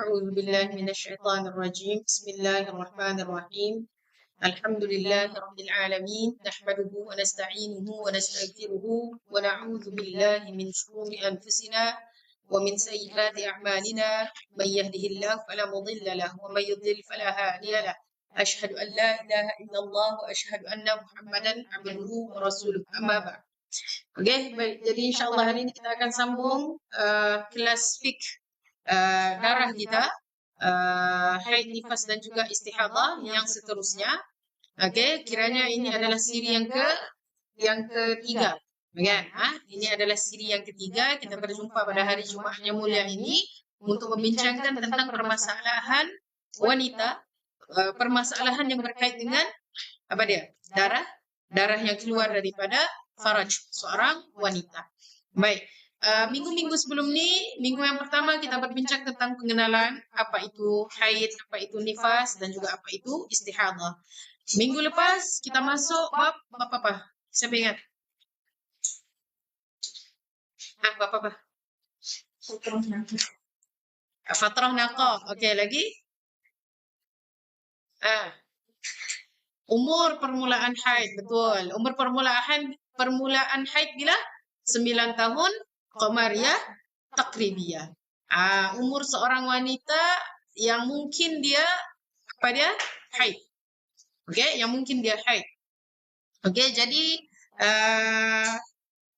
أعوذ بالله من الشيطان الرجيم. بسم الله الرحمن الرحيم. الحمد لله رب العالمين، نحمده ونستعينه ونستغفره ونعوذ بالله من شرور أنفسنا ومن سيئات أعمالنا. من يهده الله فلا مضل له ومن يضلل فلا هادي له. أشهد أن لا إله إلا الله وأشهد أن محمدا عبده ورسوله. أما بعد. Okey, baik. Jadi insyaAllah hari ini kita akan sambung kelas fiqh darah kita, haid, nifas dan juga istihadah yang seterusnya. Okey, kiranya ini adalah siri yang ketiga. Kan? Ini adalah siri yang ketiga. Kita berjumpa pada hari Jumaat yang mulia ini untuk membincangkan tentang permasalahan wanita, permasalahan yang berkait dengan apa dia? Darah yang keluar daripada faraj seorang wanita. Baik. Minggu-minggu sebelum ni, minggu yang pertama kita berbincang tentang pengenalan apa itu haid, apa itu nifas dan juga apa itu istihadah. Minggu lepas kita masuk bab apa? Siapa ingat? Bab apa? Fatrah naqah. Okey, lagi? Umur permulaan haid, betul. Umur permulaan haid bila? 9 tahun qamariyah takribiyah. Umur seorang wanita yang mungkin dia haid. Okey, yang mungkin dia haid. Okey, jadi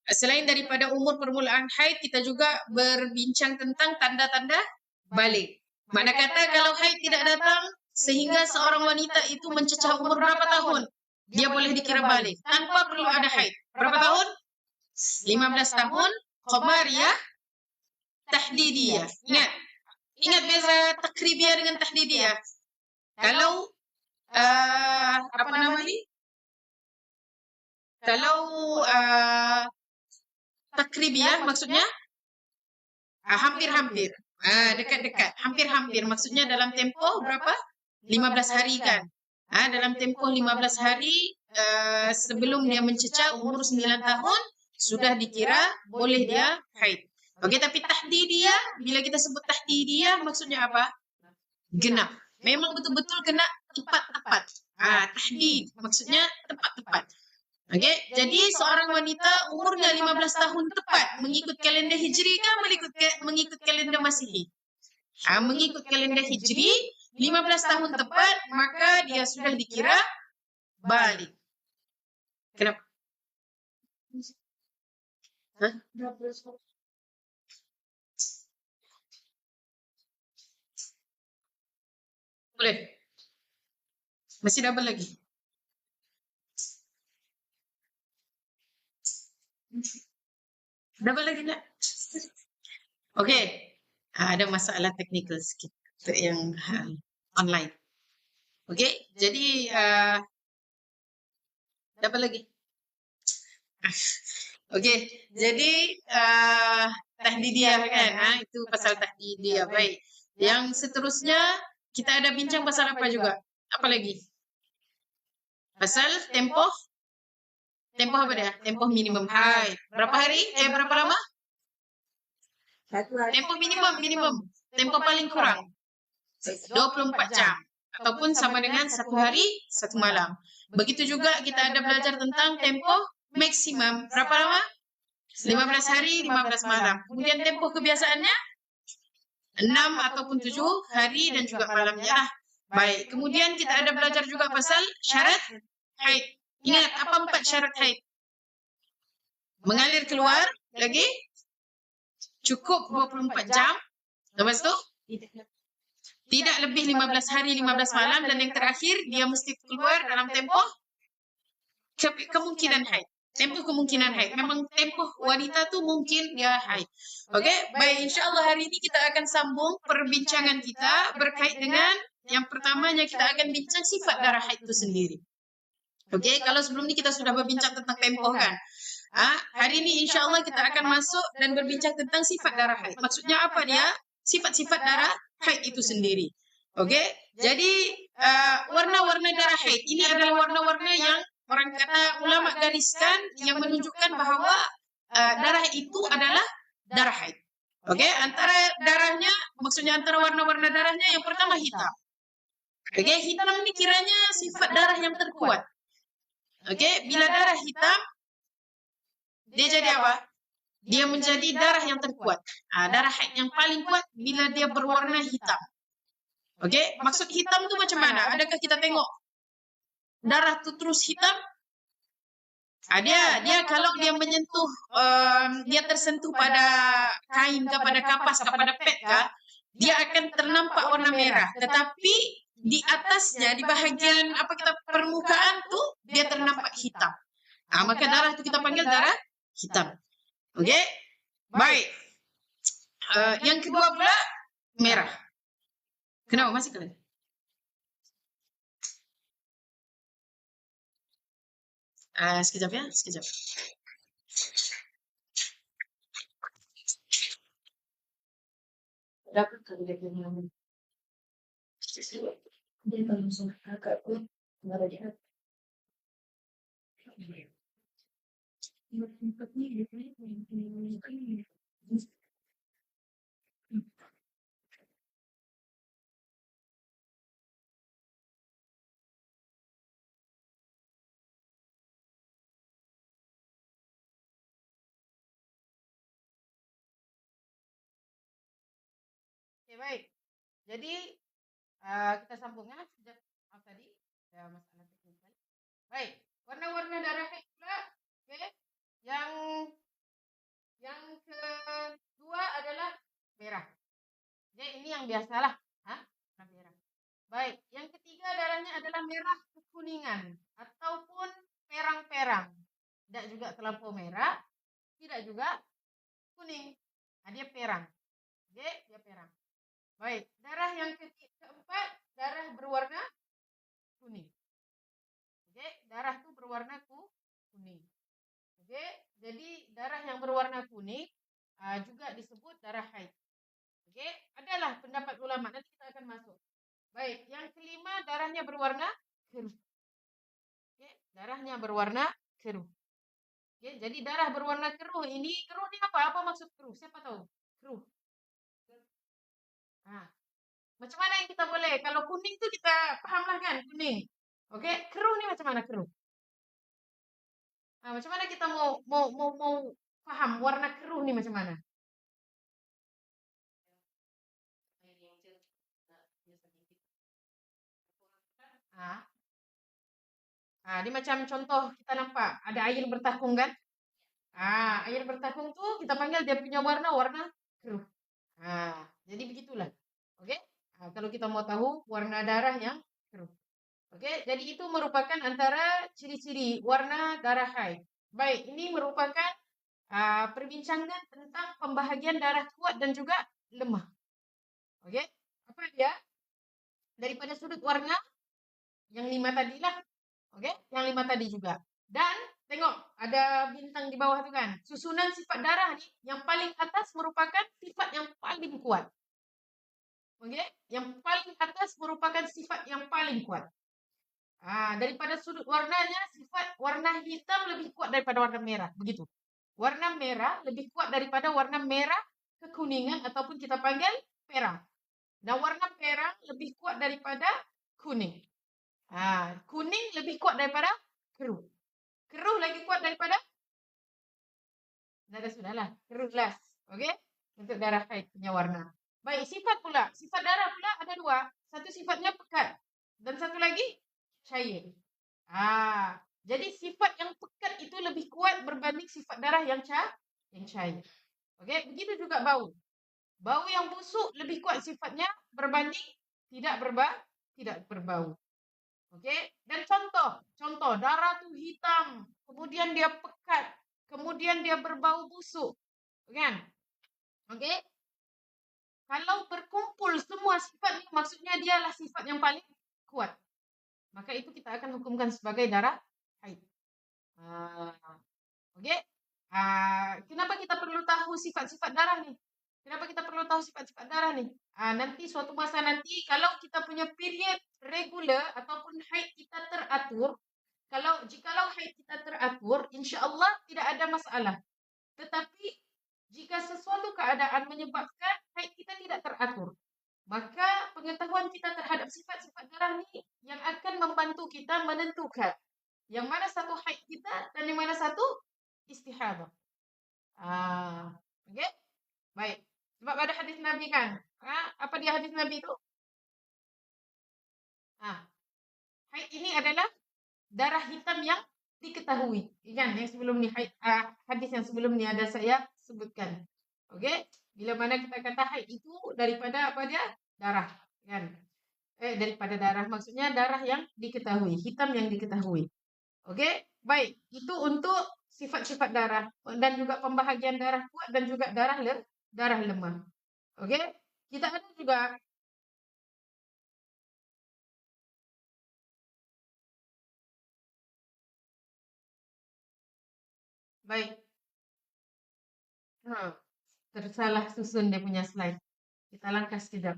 selain daripada umur permulaan haid, kita juga berbincang tentang tanda-tanda balik. Makna kata kalau haid tidak datang sehingga seorang wanita itu mencecah umur berapa tahun, dia boleh dikira balik tanpa perlu ada haid. Berapa tahun? 15 tahun qamariyah tahdidiyah. Ingat beza takribiyah dengan tahdidiyah. Kalau apa nama ni? Kalau takribiyah maksudnya hampir-hampir. Dekat-dekat. Hampir-hampir. Maksudnya dalam tempoh berapa? 15 hari kan? Dalam tempoh 15 hari sebelum dia mencecah umur 9 tahun, sudah dikira boleh dia haid. Okey, tapi tahdidiyah, bila kita sebut tahdidiyah maksudnya apa? Genap. Memang betul-betul kena tepat-tepat. Tahdid maksudnya tepat-tepat. Okey, jadi seorang wanita umurnya 15 tahun tepat mengikut kalender Hijri kah mengikut kalender Masihi? Mengikut kalender Hijri 15 tahun tepat, maka dia sudah dikira balik. Kenapa? Boleh. Masih double lagi. Double lagi nak? Okey. Ada masalah teknikal sikit untuk yang online. Okey, jadi double lagi. Okey, jadi tahdidiyah kan? Itu pasal tahdidiyah. Baik. Yang seterusnya kita ada bincang pasal apa juga? Apa lagi? Pasal tempoh apa dia? Tempoh minimum haid. Berapa hari? Berapa lama? Tempoh minimum. Tempoh paling kurang 24 jam. Ataupun sama dengan 1 hari, 1 malam. Begitu juga kita ada belajar tentang tempoh maksimum. Berapa lama? 15 hari, 15 malam. Kemudian tempoh kebiasaannya 6 ataupun 7 hari dan juga malamnya. Baik. Kemudian kita ada belajar juga pasal syarat haid. Ingat, apa 4 syarat haid? Mengalir keluar, lagi cukup 24 jam. Lepas tu? Tidak lebih 15 hari, 15 malam. Dan yang terakhir, dia mesti keluar dalam tempoh kemungkinan haid. Tempoh kemungkinan haid. Memang tempoh wanita tu mungkin dia haid. Okey, baik. InsyaAllah hari ini kita akan sambung perbincangan kita berkait dengan yang pertamanya kita akan bincang sifat darah haid itu sendiri. Okey, kalau sebelum ini kita sudah berbincang tentang tempoh kan. Hari ini insyaAllah kita akan masuk dan berbincang tentang sifat darah haid. Maksudnya apa dia? Sifat-sifat darah haid itu sendiri. Okey, jadi warna-warna darah haid ini adalah warna-warna yang orang kata ulama gariskan yang menunjukkan bahawa darah itu adalah darah haid. Okey, antara darahnya maksudnya antara warna-warna darahnya yang pertama hitam. Oke, hitam ini kiranya sifat darah yang terkuat. Oke, bila darah hitam, dia jadi apa? Dia menjadi darah yang terkuat. Darah haid yang paling kuat bila dia berwarna hitam. Oke, maksud hitam itu macam mana? Adakah kita tengok darah itu terus hitam? Dia kalau dia menyentuh, dia tersentuh pada kain ke, pada kapas ke, pada pet ke, dia akan ternampak warna merah. Tetapi di atasnya, di bahagian apa kita permukaan tuh dia ternampak hitam. Maka darah itu kita panggil darah hitam. Oke, baik. Yang kedua pula merah. Kenapa masih kalian? Sekejap ya, sekejap. Dapat kali dia punya. Dia kalau sudah kakak pun nggak ada jahat. Oke, baik. Jadi kita sambung ya sejak tadi ya masalah teknis. Baik, warna-warna darah pula. Oke, yang kedua adalah merah. Jadi ini yang biasalah, merah. Baik, yang ketiga darahnya adalah merah kekuningan ataupun perang-perang. Tidak juga terlampau merah, tidak juga kuning. Dia perang. Oke, dia perang. Baik, darah yang keempat, darah berwarna kuning. Oke, darah itu berwarna kuning. Oke, jadi darah yang berwarna kuning juga disebut darah haid. Oke, adalah pendapat ulama, nanti kita akan masuk. Baik, yang kelima darahnya berwarna keruh. Oke, darahnya berwarna keruh. Oke, jadi darah berwarna keruh ini apa? Apa maksud keruh? Siapa tahu? Keruh. Macam mana yang kita boleh? Kalau kuning tuh kita pahamlah kan, kuning. Oke, keruh ini macam mana keruh? Macam mana kita mau paham warna keruh ini macam mana? Dia macam contoh kita nampak ada air bertakung kan? Air bertakung tuh kita panggil dia punya warna keruh. Jadi begitulah. Oke? Kalau kita mau tahu warna darah yang keruh. Oke, jadi itu merupakan antara ciri-ciri warna darah haid. Baik, ini merupakan perbincangan tentang pembahagian darah kuat dan juga lemah. Oke, apa dia? Daripada sudut warna yang 5 tadi lah. Oke, yang 5 tadi juga. Dan tengok ada bintang di bawah itu kan. Susunan sifat darah nih yang paling atas merupakan sifat yang paling kuat. Oke, yang paling atas merupakan sifat yang paling kuat. Daripada sudut warnanya, sifat warna hitam lebih kuat daripada warna merah. Begitu. Warna merah lebih kuat daripada warna merah kekuningan ataupun kita panggil perang. Dan warna perang lebih kuat daripada kuning. Kuning lebih kuat daripada keruh. Keruh lagi kuat daripada? Sudahlah. Keruh jelas. Oke? Untuk darah haid punya warna. Baik, sifat pula. Sifat darah pula ada 2. Satu sifatnya pekat. Dan satu lagi cair. Jadi sifat yang pekat itu lebih kuat berbanding sifat darah yang cair. Oke, begitu juga bau. Bau yang busuk lebih kuat sifatnya berbanding tidak berbau. Oke, dan contoh darah itu hitam, kemudian dia pekat, kemudian dia berbau busuk, kan? Oke. Kalau berkumpul semua sifat ini maksudnya dialah sifat yang paling kuat. Maka itu kita akan hukumkan sebagai darah haid. Oke. Kenapa kita perlu tahu sifat-sifat darah nih? Kenapa kita perlu tahu sifat-sifat darah nih? Nanti suatu masa nanti kalau kita punya period regular ataupun haid kita teratur, jikalau haid kita teratur, insya Allah tidak ada masalah. Tetapi jika sesuatu keadaan menyebabkan haid kita tidak teratur, teratur. Maka pengetahuan kita terhadap sifat-sifat darah ini yang akan membantu kita menentukan yang mana satu haid kita dan yang mana satu istihadah. Oke? Baik. Sebab ada hadis Nabi kan? Apa dia hadis Nabi itu? Haid ini adalah darah hitam yang diketahui. Ingat yang sebelum ni hadis yang sebelum ni ada saya sebutkan. Okey? Bila mana kita kata haid itu daripada apa dia? Darah, kan? Daripada darah maksudnya darah yang diketahui, hitam yang diketahui. Okey? Baik, itu untuk sifat-sifat darah dan juga pembahagian darah kuat dan juga darah lemah. Okey? Kita ada juga baik. Tersalah susun dia punya slide. Kita langkah sekejap.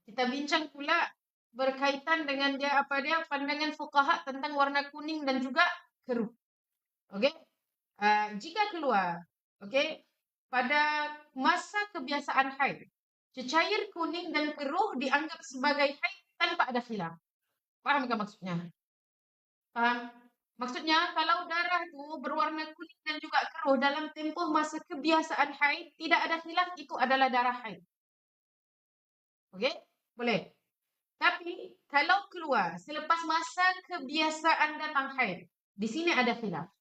Kita bincang pula berkaitan dengan dia pandangan fuqaha tentang warna kuning dan juga keruh. Okey? Jika keluar, okey, pada masa kebiasaan haid, cecair kuning dan keruh dianggap sebagai haid tanpa ada khilaf. Faham ke maksudnya? Faham? Maksudnya kalau darah itu berwarna kuning dan juga keruh dalam tempoh masa kebiasaan haid, tidak ada khilaf itu adalah darah haid. Okey? Boleh. Tapi kalau keluar selepas masa kebiasaan datang haid, di sini ada khilaf.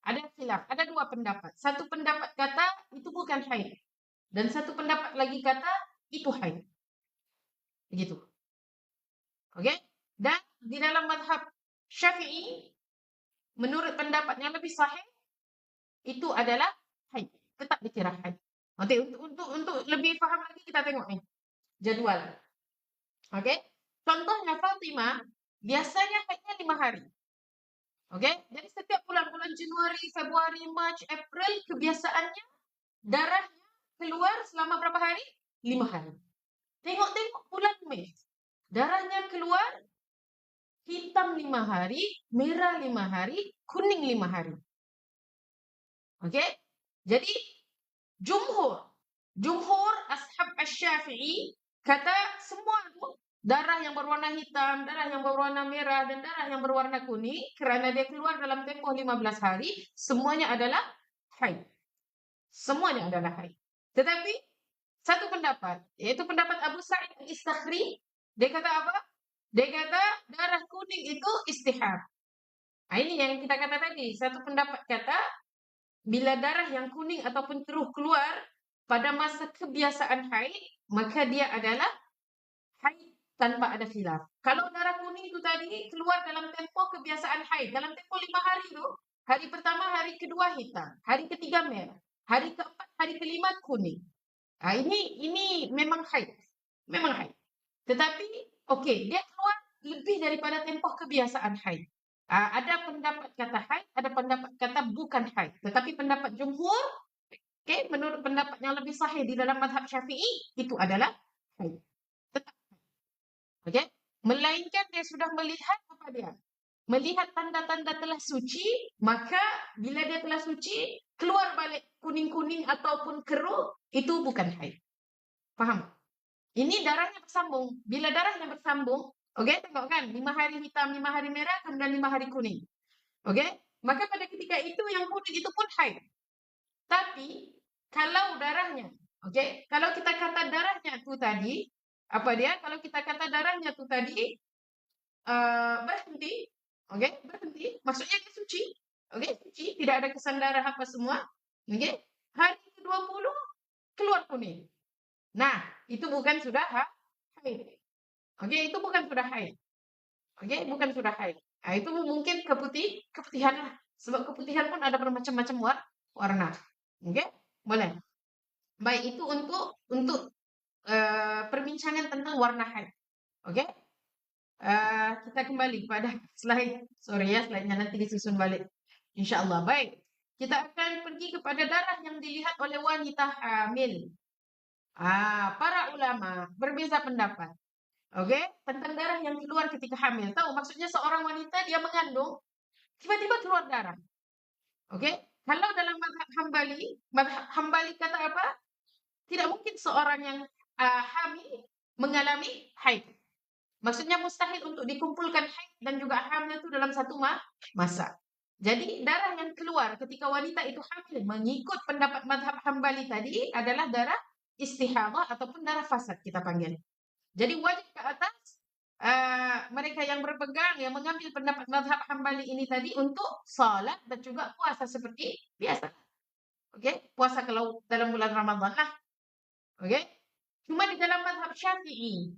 Ada dua pendapat. Satu pendapat kata itu bukan haid. Dan satu pendapat lagi kata itu haid. Begitu. Okey? Dan di dalam mazhab Syafi'i, menurut pendapat yang lebih sahih, itu adalah haid. Tetap dikira haid. Okey, untuk lebih faham lagi kita tengok ni jadual. Okey? Contohnya Fatimah biasanya haidnya 5 hari. Okey? Jadi setiap bulan Januari, Februari, Mac, April kebiasaannya darahnya keluar selama berapa hari? 5 hari. Tengok bulan Mei. Darahnya keluar hitam 5 hari, merah 5 hari, kuning 5 hari. Okey? Jadi Jumhur ashab Asy-Syafi'i kata semua itu darah yang berwarna hitam, darah yang berwarna merah dan darah yang berwarna kuning kerana dia keluar dalam tempoh 15 hari semuanya adalah haid. Semuanya adalah haid. Tetapi satu pendapat, iaitu pendapat Abu Sa'id Al-Istakhri, dia kata apa? Dia kata darah kuning itu istihab. Ini yang kita kata tadi. Satu pendapat kata bila darah yang kuning ataupun keruh keluar pada masa kebiasaan haid, maka dia adalah haid tanpa ada khilaf. Kalau darah kuning itu tadi keluar dalam tempoh kebiasaan haid, dalam tempoh 5 hari itu, hari pertama, hari kedua hitam, hari ketiga merah, hari keempat, hari kelima kuning. Ini memang haid. Memang haid. Tetapi, okey, dia keluar lebih daripada tempoh kebiasaan haid. Ada pendapat kata haid, ada pendapat kata bukan haid. Tetapi pendapat jumhur, menurut pendapat yang lebih sahih di dalam mazhab Syafi'i, itu adalah haid. Tetap haid. Okey? Melainkan dia sudah melihat apa dia? Melihat tanda-tanda telah suci, maka bila dia telah suci, keluar balik kuning-kuning ataupun keruh, itu bukan haid. Faham? Ini darahnya bersambung. Bila darahnya bersambung, okey, tengok kan, 5 hari hitam, 5 hari merah, kemudian 5 hari kuning. Okey? Maka pada ketika itu yang kuning itu pun haid. Tapi kalau darahnya, okey, kalau kita kata darahnya tu tadi, apa dia? Kalau kita kata darahnya tu tadi berhenti, okey, berhenti, maksudnya dia suci. Okey, suci, tidak ada kesan darah apa semua. Okey? Hari ke-20 keluar kuning. Nah, itu bukan sudah haid. Okey, itu bukan sudah haid. Okey, bukan sudah haid. Itu mungkin keputihan lah. Sebab keputihan pun ada bermacam-macam warna. Okey? Boleh. Baik, itu untuk perbincangan tentang warna haid. Okey? Kita kembali pada slide. Sorry ya, slide-nya nanti disusun balik. InsyaAllah. Baik. Kita akan pergi kepada darah yang dilihat oleh wanita hamil. Para ulama berbeza pendapat. Okey, tentang darah yang keluar ketika hamil. Tahu maksudnya seorang wanita dia mengandung, tiba-tiba keluar darah. Okey, kalau dalam mazhab Hambali kata apa? seorang yang hamil mengalami haid. Maksudnya mustahil untuk dikumpulkan haid dan juga hamil itu dalam satu masa. Jadi darah yang keluar ketika wanita itu hamil mengikut pendapat mazhab Hambali tadi adalah darah istihadah ataupun darah fasad kita panggil. Jadi wajib ke atas mereka yang berpegang yang mengambil pendapat mazhab Hambali ini tadi untuk salat dan juga puasa seperti biasa. Okey, puasa kalau dalam bulan Ramadan lah. Okey. Cuma di dalam mazhab Syafi'i.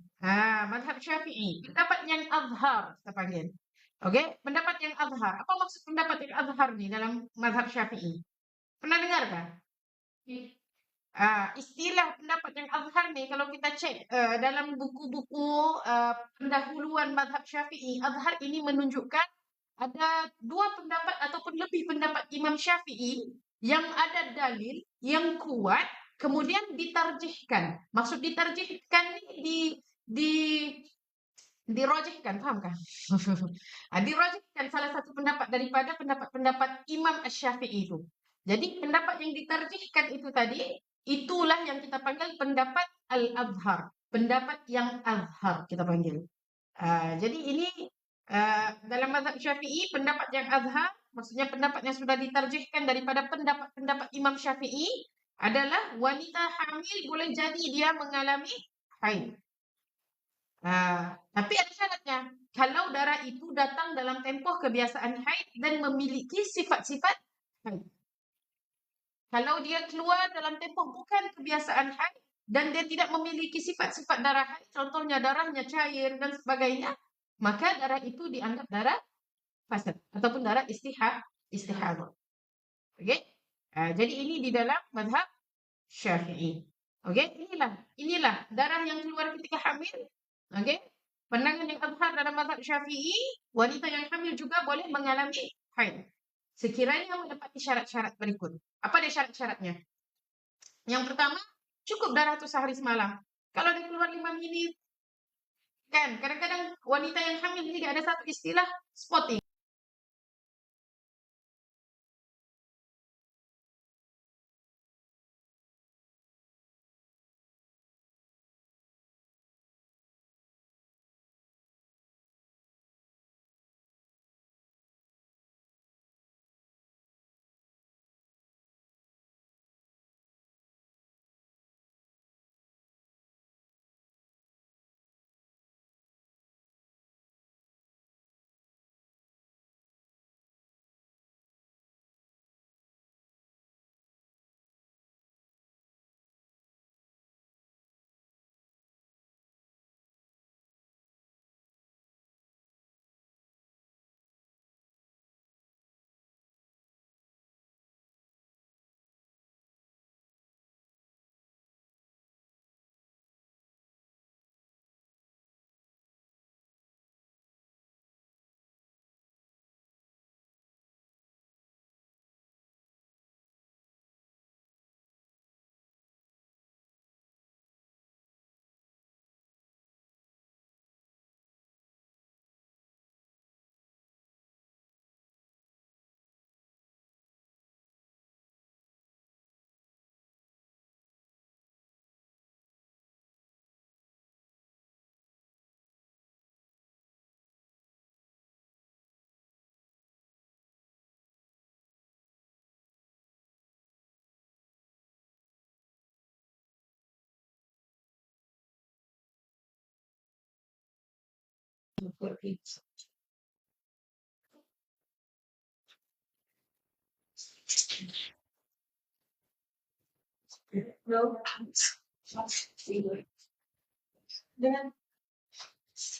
Mazhab Syafi'i, pendapat yang azhar kita panggil. Okey, pendapat yang azhar. Apa maksud pendapat yang azhar ni dalam mazhab Syafi'i? Pernah dengar kan? Istilah pendapat yang azhar ni kalau kita cek dalam buku-buku pendahuluan mazhab Syafi'i, azhar ini menunjukkan ada dua pendapat ataupun lebih pendapat Imam Syafi'i yang ada dalil yang kuat kemudian ditarjihkan. Maksud ditarjihkan ni dirajihkan, faham kan? Dirajihkan salah satu pendapat daripada pendapat-pendapat Imam Asy-Syafi'i itu. Jadi pendapat yang ditarjihkan itu tadi, itulah yang kita panggil pendapat al-azhar. Pendapat yang azhar kita panggil. Jadi ini dalam mazhab Syafi'i, pendapat yang azhar, maksudnya pendapat yang sudah ditarjihkan daripada pendapat-pendapat Imam Syafi'i adalah wanita hamil boleh jadi dia mengalami haid. Tapi ada syaratnya. Kalau darah itu datang dalam tempoh kebiasaan haid dan memiliki sifat-sifat haid. Kalau dia keluar dalam tempoh bukan kebiasaan haid dan dia tidak memiliki sifat-sifat darah haid, contohnya darahnya cair dan sebagainya, maka darah itu dianggap darah fasad ataupun darah istihadah. Okey? Jadi ini di dalam mazhab Syafi'i. Okey? Inilah darah yang keluar ketika hamil. Okey? Pandangan yang azhar dalam mazhab Syafi'i, wanita yang hamil juga boleh mengalami haid. Sekiranya mendapati syarat-syarat berikut. Apa dia syarat-syaratnya? Yang pertama, cukup darah itu sehari semalam. Kalau dia keluar 5 minit, kan kadang-kadang wanita yang hamil ini ada satu istilah spotting.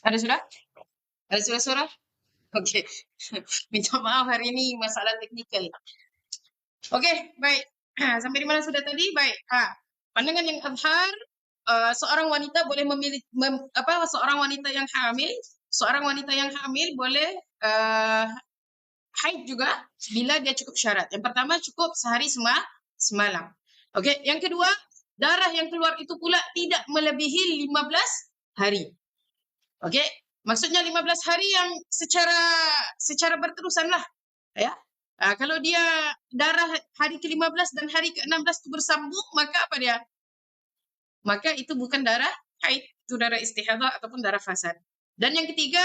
Ada sudah? Ada suara-suara? Okey. Minta maaf hari ini masalah teknikal. Okey, baik. Sampai di mana sudah tadi? Baik. Pandangan yang azhar, seorang wanita boleh memilih seorang wanita yang hamil boleh haid juga bila dia cukup syarat. Yang pertama cukup sehari semalam. Okey, yang kedua, darah yang keluar itu pula tidak melebihi 15 hari. Okey, maksudnya 15 hari yang secara berterusan lah. Ya. Kalau dia darah hari ke-15 dan hari ke-16 itu bersambung, maka apa dia? maka itu bukan darah haid, itu darah istihadah ataupun darah fasad. Dan yang ketiga,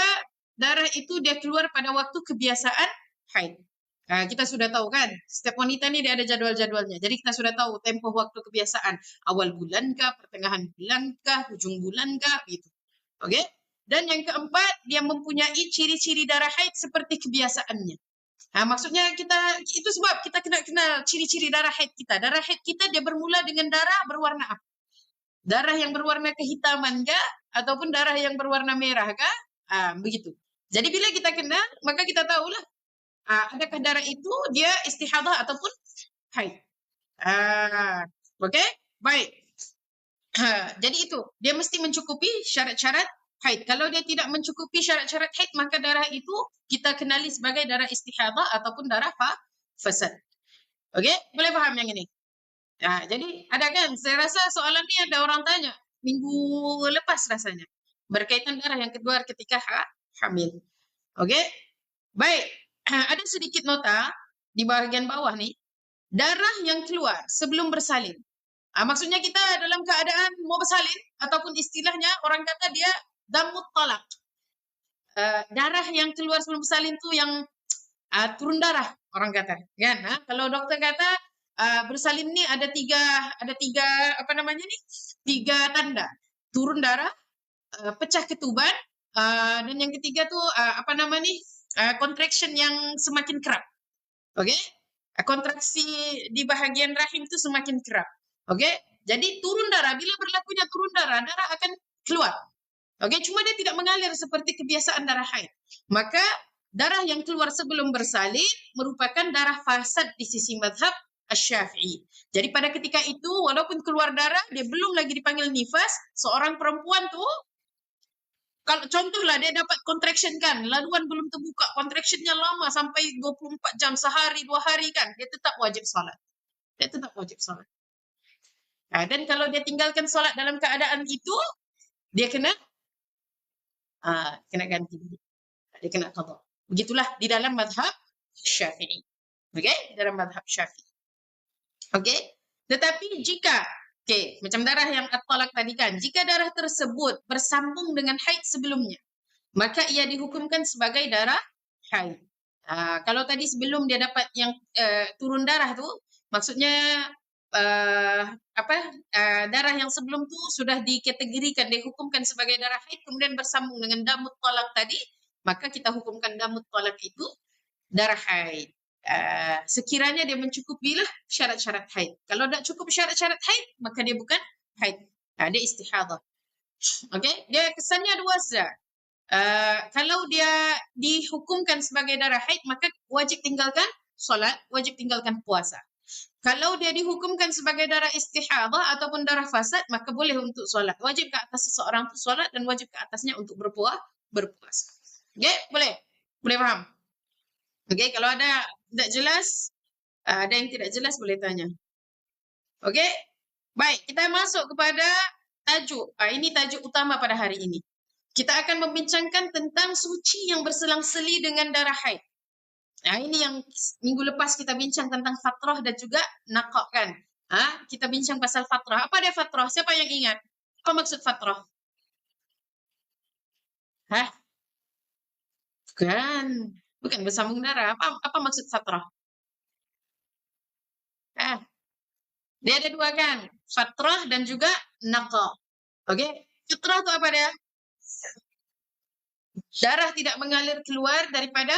darah itu dia keluar pada waktu kebiasaan haid. Nah, kita sudah tahu kan, setiap wanita ini dia ada jadwal-jadwalnya. Jadi kita sudah tahu tempo waktu kebiasaan. Awal bulan kah, pertengahan bulan kah, ujung bulan kah, gitu. Oke? Dan yang keempat, dia mempunyai ciri-ciri darah haid seperti kebiasaannya. Nah, maksudnya itu sebab kita kena kenal ciri-ciri darah haid kita. Darah haid kita dia bermula dengan darah berwarna apa? Darah yang berwarna kehitaman kah? Ataupun darah yang berwarna merah kah? Begitu. Jadi bila kita kenal, maka kita tahulah adakah darah itu dia istihadah ataupun haid. Oke? Baik. Jadi itu, dia mesti mencukupi syarat-syarat haid. Kalau dia tidak mencukupi syarat-syarat haid, maka darah itu kita kenali sebagai darah istihadah ataupun darah fasad. Oke? Boleh paham yang ini? Jadi ada kan, saya rasa soalan ini ada orang tanya minggu lepas rasanya. Berkaitan darah yang kedua ketika hamil. Oke? Baik. Ada sedikit nota di bagian bawah nih. Darah yang keluar sebelum bersalin. Maksudnya kita dalam keadaan mau bersalin ataupun istilahnya orang kata dia damut talak. Darah yang keluar sebelum bersalin itu yang turun darah orang kata. Kan? Kalau dokter kata bersalin ini ada tiga apa namanya nih? Tiga tanda. Turun darah, pecah ketuban, dan yang ketiga tuh apa namanya nih? Contraction yang semakin kerap. Oke? Kontraksi di bahagian rahim itu semakin kerap. Oke? Jadi turun darah, bila berlakunya turun darah akan keluar. Oke, cuma dia tidak mengalir seperti kebiasaan darah haid. Maka darah yang keluar sebelum bersalin merupakan darah fasad di sisi mazhab Asy-Syafi'i. Jadi pada ketika itu walaupun keluar darah dia belum lagi dipanggil nifas, seorang perempuan tuh kalau contohlah dia dapat contraction kan, laluan belum terbuka, contractionnya lama sampai 24 jam, sehari, 2 hari kan, dia tetap wajib salat. Dia tetap wajib salat. Dan kalau dia tinggalkan salat dalam keadaan itu, dia kena ganti. Dia kena qada. Begitulah di dalam mazhab Syafi'i. Okey, dalam mazhab Syafi'i. Okey? Tetapi jika macam darah yang at-talaq tadi kan, jika darah tersebut bersambung dengan haid sebelumnya, maka ia dihukumkan sebagai darah haid. Kalau tadi sebelum dia dapat yang turun darah tu, maksudnya darah yang sebelum tu sudah dikategorikan, dihukumkan sebagai darah haid, kemudian bersambung dengan damut talak tadi, maka kita hukumkan damut talak itu darah haid. Sekiranya dia mencukupilah syarat-syarat haid. Kalau tak cukup syarat-syarat haid, maka dia bukan haid. Dia istihadah. Okey, dia kesannya dua saja. Kalau dia dihukumkan sebagai darah haid, maka wajib tinggalkan solat, wajib tinggalkan puasa. Kalau dia dihukumkan sebagai darah istihadah ataupun darah fasad, maka boleh untuk solat. Wajib ke atas seseorang untuk solat dan wajib ke atasnya untuk berpuasa. Okey, boleh? Boleh faham? Okey, kalau ada tidak jelas, ada yang tidak jelas boleh tanya. Okey? Baik, kita masuk kepada tajuk. Ini tajuk utama pada hari ini. Kita akan membincangkan tentang suci yang berselang-seli dengan darah haid. Ini yang minggu lepas kita bincang tentang fatrah dan juga naqab kan. Kita bincang pasal fatrah. Apa dia fatrah? Siapa yang ingat? Apa maksud fatrah? Bukan bersambung darah. Apa maksud fatrah? Dia ada dua kan? Fatrah dan juga naqab. Okey? Fatrah itu apa dia? Darah tidak mengalir keluar daripada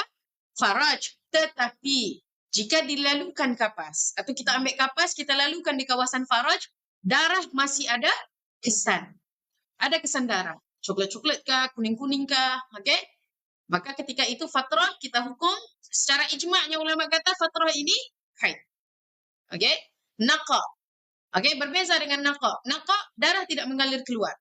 faraj, tetapi jika dilalukan kapas atau kita ambil kapas, kita lalukan di kawasan faraj, darah masih ada kesan. Ada kesan darah. Coklat-coklat kah, kuning-kuning kah, okey? Maka ketika itu fatrah kita hukum secara ijma'nya ulama kata fatrah ini haid. Okey? Naqab. Okey, berbeza dengan naqab. Naqab darah tidak mengalir keluar.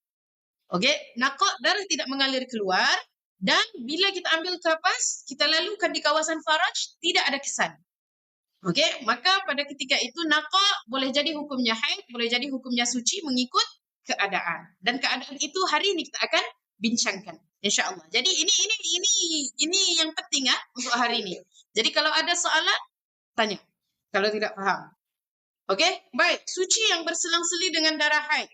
Okey, naqab darah tidak mengalir keluar dan bila kita ambil kapas, kita lalukan di kawasan faraj, tidak ada kesan. Okey, maka pada ketika itu naqab boleh jadi hukumnya haid, boleh jadi hukumnya suci mengikut keadaan. Dan keadaan itu hari ini kita akan bincangkan insya-Allah. Jadi ini yang penting untuk hari ini. Jadi kalau ada soalan tanya. Kalau tidak paham. Okey, baik. Suci yang berselang-seli dengan darah haid.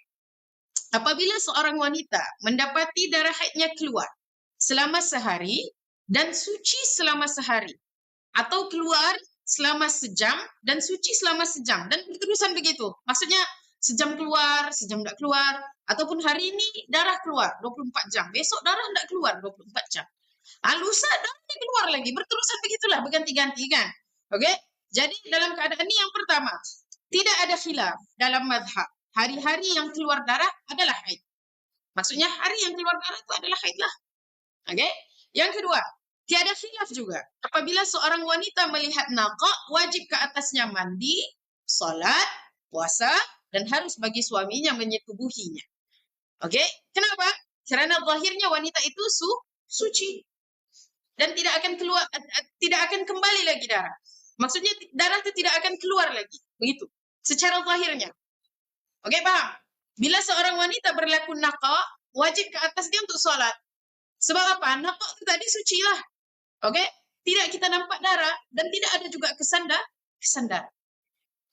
apabila seorang wanita mendapati darah haidnya keluar selama sehari dan suci selama sehari, atau keluar selama sejam dan suci selama sejam, dan berterusan begitu. Maksudnya sejam keluar, sejam tidak keluar, ataupun hari ini darah keluar 24 jam, besok darah tidak keluar 24 jam. Lusa darahnya keluar lagi, berterusan begitulah, berganti-ganti kan. Okey? Jadi dalam keadaan ini yang pertama, tidak ada khilaf dalam mazhab. Hari-hari yang keluar darah adalah haid. Maksudnya hari yang keluar darah itu adalah haid lah. Okey? Yang kedua, tiada khilaf juga. Apabila seorang wanita melihat naqa, wajib ke atasnya mandi, solat, puasa, dan harus bagi suaminya menyetubuhinya. Okey? Kenapa? Kerana zahirnya wanita itu suci dan tidak akan keluar, tidak akan kembali lagi darah. Maksudnya darah itu tidak akan keluar lagi. Begitu. Secara zahirnya. Okey, paham? Bila seorang wanita berlaku naqa, wajib ke atas dia untuk solat. Sebab apa? Naqa itu tadi suci lah. Okey? Tidak kita nampak darah dan tidak ada juga kesan darah.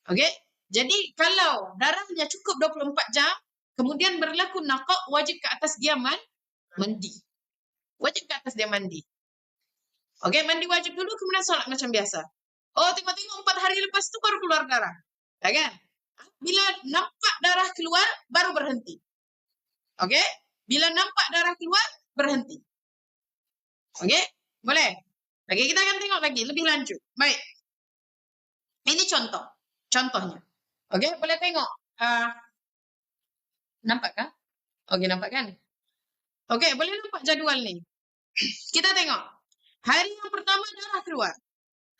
Okey? Jadi kalau darahnya cukup 24 jam, kemudian berlaku naqa, wajib ke atas dia mandi. Wajib ke atas dia mandi. Okey, mandi wajib dulu, kemudian solat macam biasa. Oh, tengok-tengok 4 hari lepas tu baru keluar darah. Ya kan? Bila nampak darah keluar, baru berhenti. Okey? Bila nampak darah keluar, berhenti. Okey? Boleh? Okey, kita akan tengok lagi, lebih lanjut. Baik. Ini contohnya. Okey, boleh tengok. Nampak kah? Okey, nampak kan? Okey, boleh nampak jadual ni. Kita tengok. Hari yang pertama darah keluar.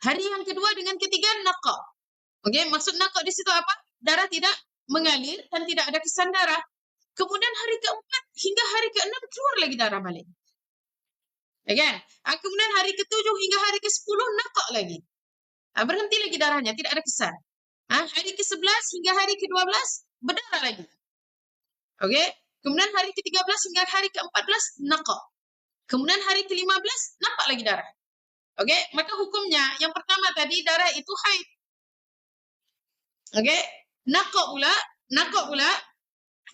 Hari yang kedua dengan ketiga naqa. Okey, maksud naqa di situ apa? Darah tidak mengalir dan tidak ada kesan darah. Kemudian hari keempat hingga hari keenam keluar lagi darah balik. Ya kan? Kemudian hari ketujuh hingga hari ke-10 naqa lagi. Berhenti lagi darahnya, tidak ada kesan. Hari ke-11 hingga hari ke-12 berdarah lagi. Okey? Kemudian hari ke-13 hingga hari ke-14 naqa. Kemudian hari ke-15 nampak lagi darah. Okey? Maka hukumnya yang pertama tadi darah itu haid. Okey? Naqa pula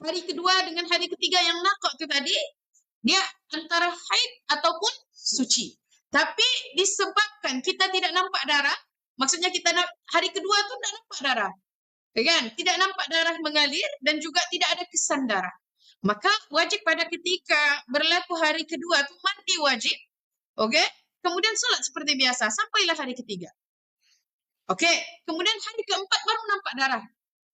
hari kedua dengan hari ketiga yang naqa itu tadi dia antara haid ataupun suci. Tapi disebabkan kita tidak nampak darah, maksudnya kita hari kedua tu tak nampak darah. Kan? Tidak nampak darah mengalir dan juga tidak ada kesan darah. Maka wajib pada ketika berlaku hari kedua tu mandi wajib. Okey? Kemudian solat seperti biasa sampailah hari ketiga. Okey, kemudian hari keempat baru nampak darah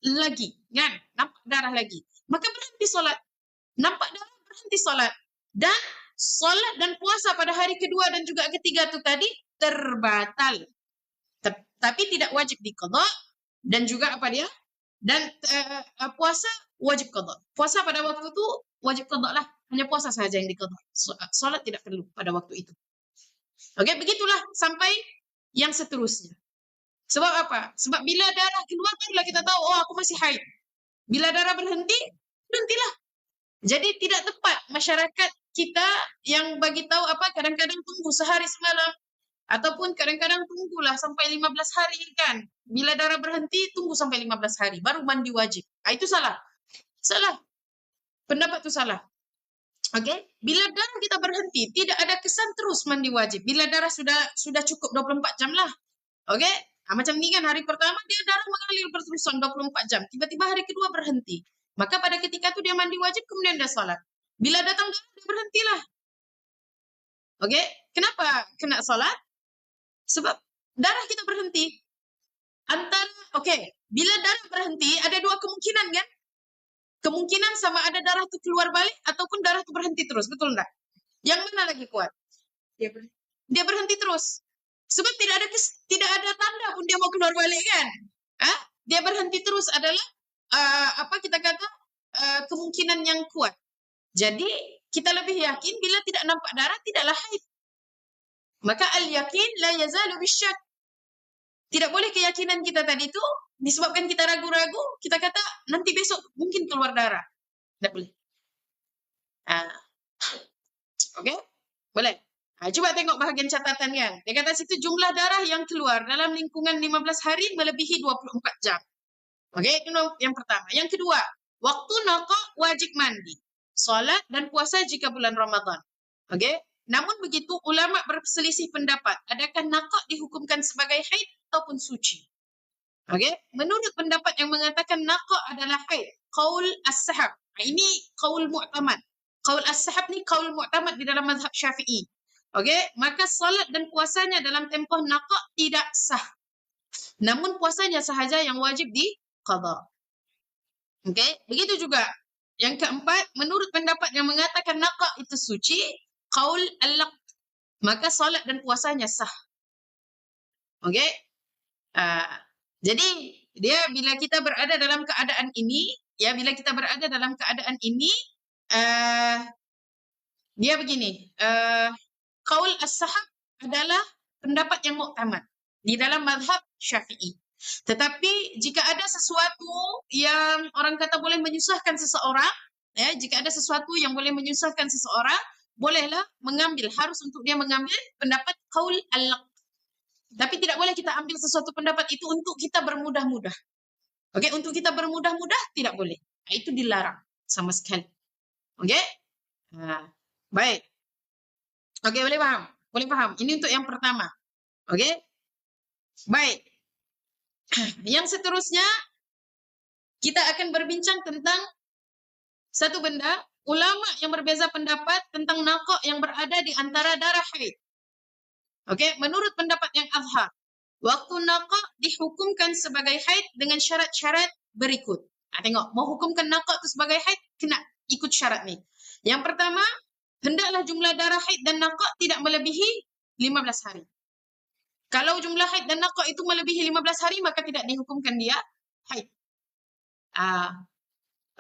lagi, kan? Nampak darah lagi. Maka berhenti solat. Nampak darah berhenti solat. Dan solat dan puasa pada hari kedua dan juga ketiga tu tadi terbatal. Tapi tidak wajib diqadha dan juga apa dia? Dan puasa wajib qadha. Puasa pada waktu itu wajib qadha lah. Hanya puasa saja yang diqadha. Solat tidak perlu pada waktu itu. Okey, begitulah sampai yang seterusnya. Sebab apa? Sebab bila darah keluar barulah kita tahu, oh aku masih haid. Bila darah berhenti, berhentilah. Jadi tidak tepat masyarakat kita yang bagi tahu apa kadang-kadang tunggu sehari semalam ataupun kadang-kadang tunggulah sampai 15 hari kan. Bila darah berhenti tunggu sampai 15 hari baru mandi wajib. Itu salah. Salah. Pendapat itu salah. Okey, bila darah kita berhenti tidak ada kesan terus mandi wajib. Bila darah sudah cukup 24 jam lah. Okey? Macam ni kan hari pertama dia darah mengalir berterusan 24 jam. Tiba-tiba hari kedua berhenti. Maka pada ketika itu dia mandi wajib kemudian dia salat. Bila datang darah dia berhentilah. Okey? Kenapa kena salat? Sebab darah kita berhenti. Bila darah berhenti ada dua kemungkinan kan? Kemungkinan sama ada darah itu keluar balik ataupun darah itu berhenti terus. Betul enggak? Yang mana lagi kuat? Dia berhenti terus. Sebab tidak ada tanda pun dia mau keluar balik kan? Dia berhenti terus adalah kemungkinan yang kuat. Jadi kita lebih yakin bila tidak nampak darah tidaklah haid. Maka al-yakin la yazalu bisyak. Tidak boleh keyakinan kita tadi itu disebabkan kita ragu-ragu, kita kata nanti besok mungkin keluar darah. Tidak boleh. Okey? Boleh. Coba tengok bahagian catatan kan. Dia kata situ jumlah darah yang keluar dalam lingkungan 15 hari melebihi 24 jam. Okey, itu yang pertama. Yang kedua, waktu naqa wajib mandi. Solat dan puasa jika bulan Ramadan. Okey. Namun begitu, ulama berselisih pendapat. Adakah naqah dihukumkan sebagai haid ataupun suci? Okey. Menurut pendapat yang mengatakan naqah adalah haid, qaul as-sahab. Ini qaul mu'tamad. Qaul as-sahab ni qaul mu'tamad di dalam mazhab Syafi'i. Okey, maka solat dan puasanya dalam tempoh naqah tidak sah. Namun puasanya sahaja yang wajib diqadha. Okey, begitu juga. Yang keempat, menurut pendapat yang mengatakan naqah itu suci, qaul al-laq. Maka solat dan puasanya sah. Okey? Jadi dia bila kita berada dalam keadaan ini, dia begini. Qaul as-sahab adalah pendapat yang mu'tamad di dalam mazhab Syafi'i. Tetapi jika ada sesuatu yang orang kata boleh menyusahkan seseorang, jika ada sesuatu yang boleh menyusahkan seseorang, bolehlah harus untuk dia mengambil pendapat qaul al-laq. Tapi tidak boleh kita ambil sesuatu pendapat itu untuk kita bermudah-mudah. Okey, untuk kita bermudah-mudah tidak boleh. Itu dilarang sama sekali. Okey? Baik. Okey, boleh faham? Boleh faham? Ini untuk yang pertama. Okey? Baik. Yang seterusnya kita akan berbincang tentang satu benda, ulama yang berbeza pendapat tentang naqah yang berada di antara darah haid. Okey, menurut pendapat yang azhar, waktu naqah dihukumkan sebagai haid dengan syarat-syarat berikut. Tengok, mau hukumkan naqah itu sebagai haid, kena ikut syarat ni. Yang pertama, hendaklah jumlah darah haid dan naqah tidak melebihi 15 hari. Kalau jumlah haid dan naqah itu melebihi 15 hari, maka tidak dihukumkan dia haid.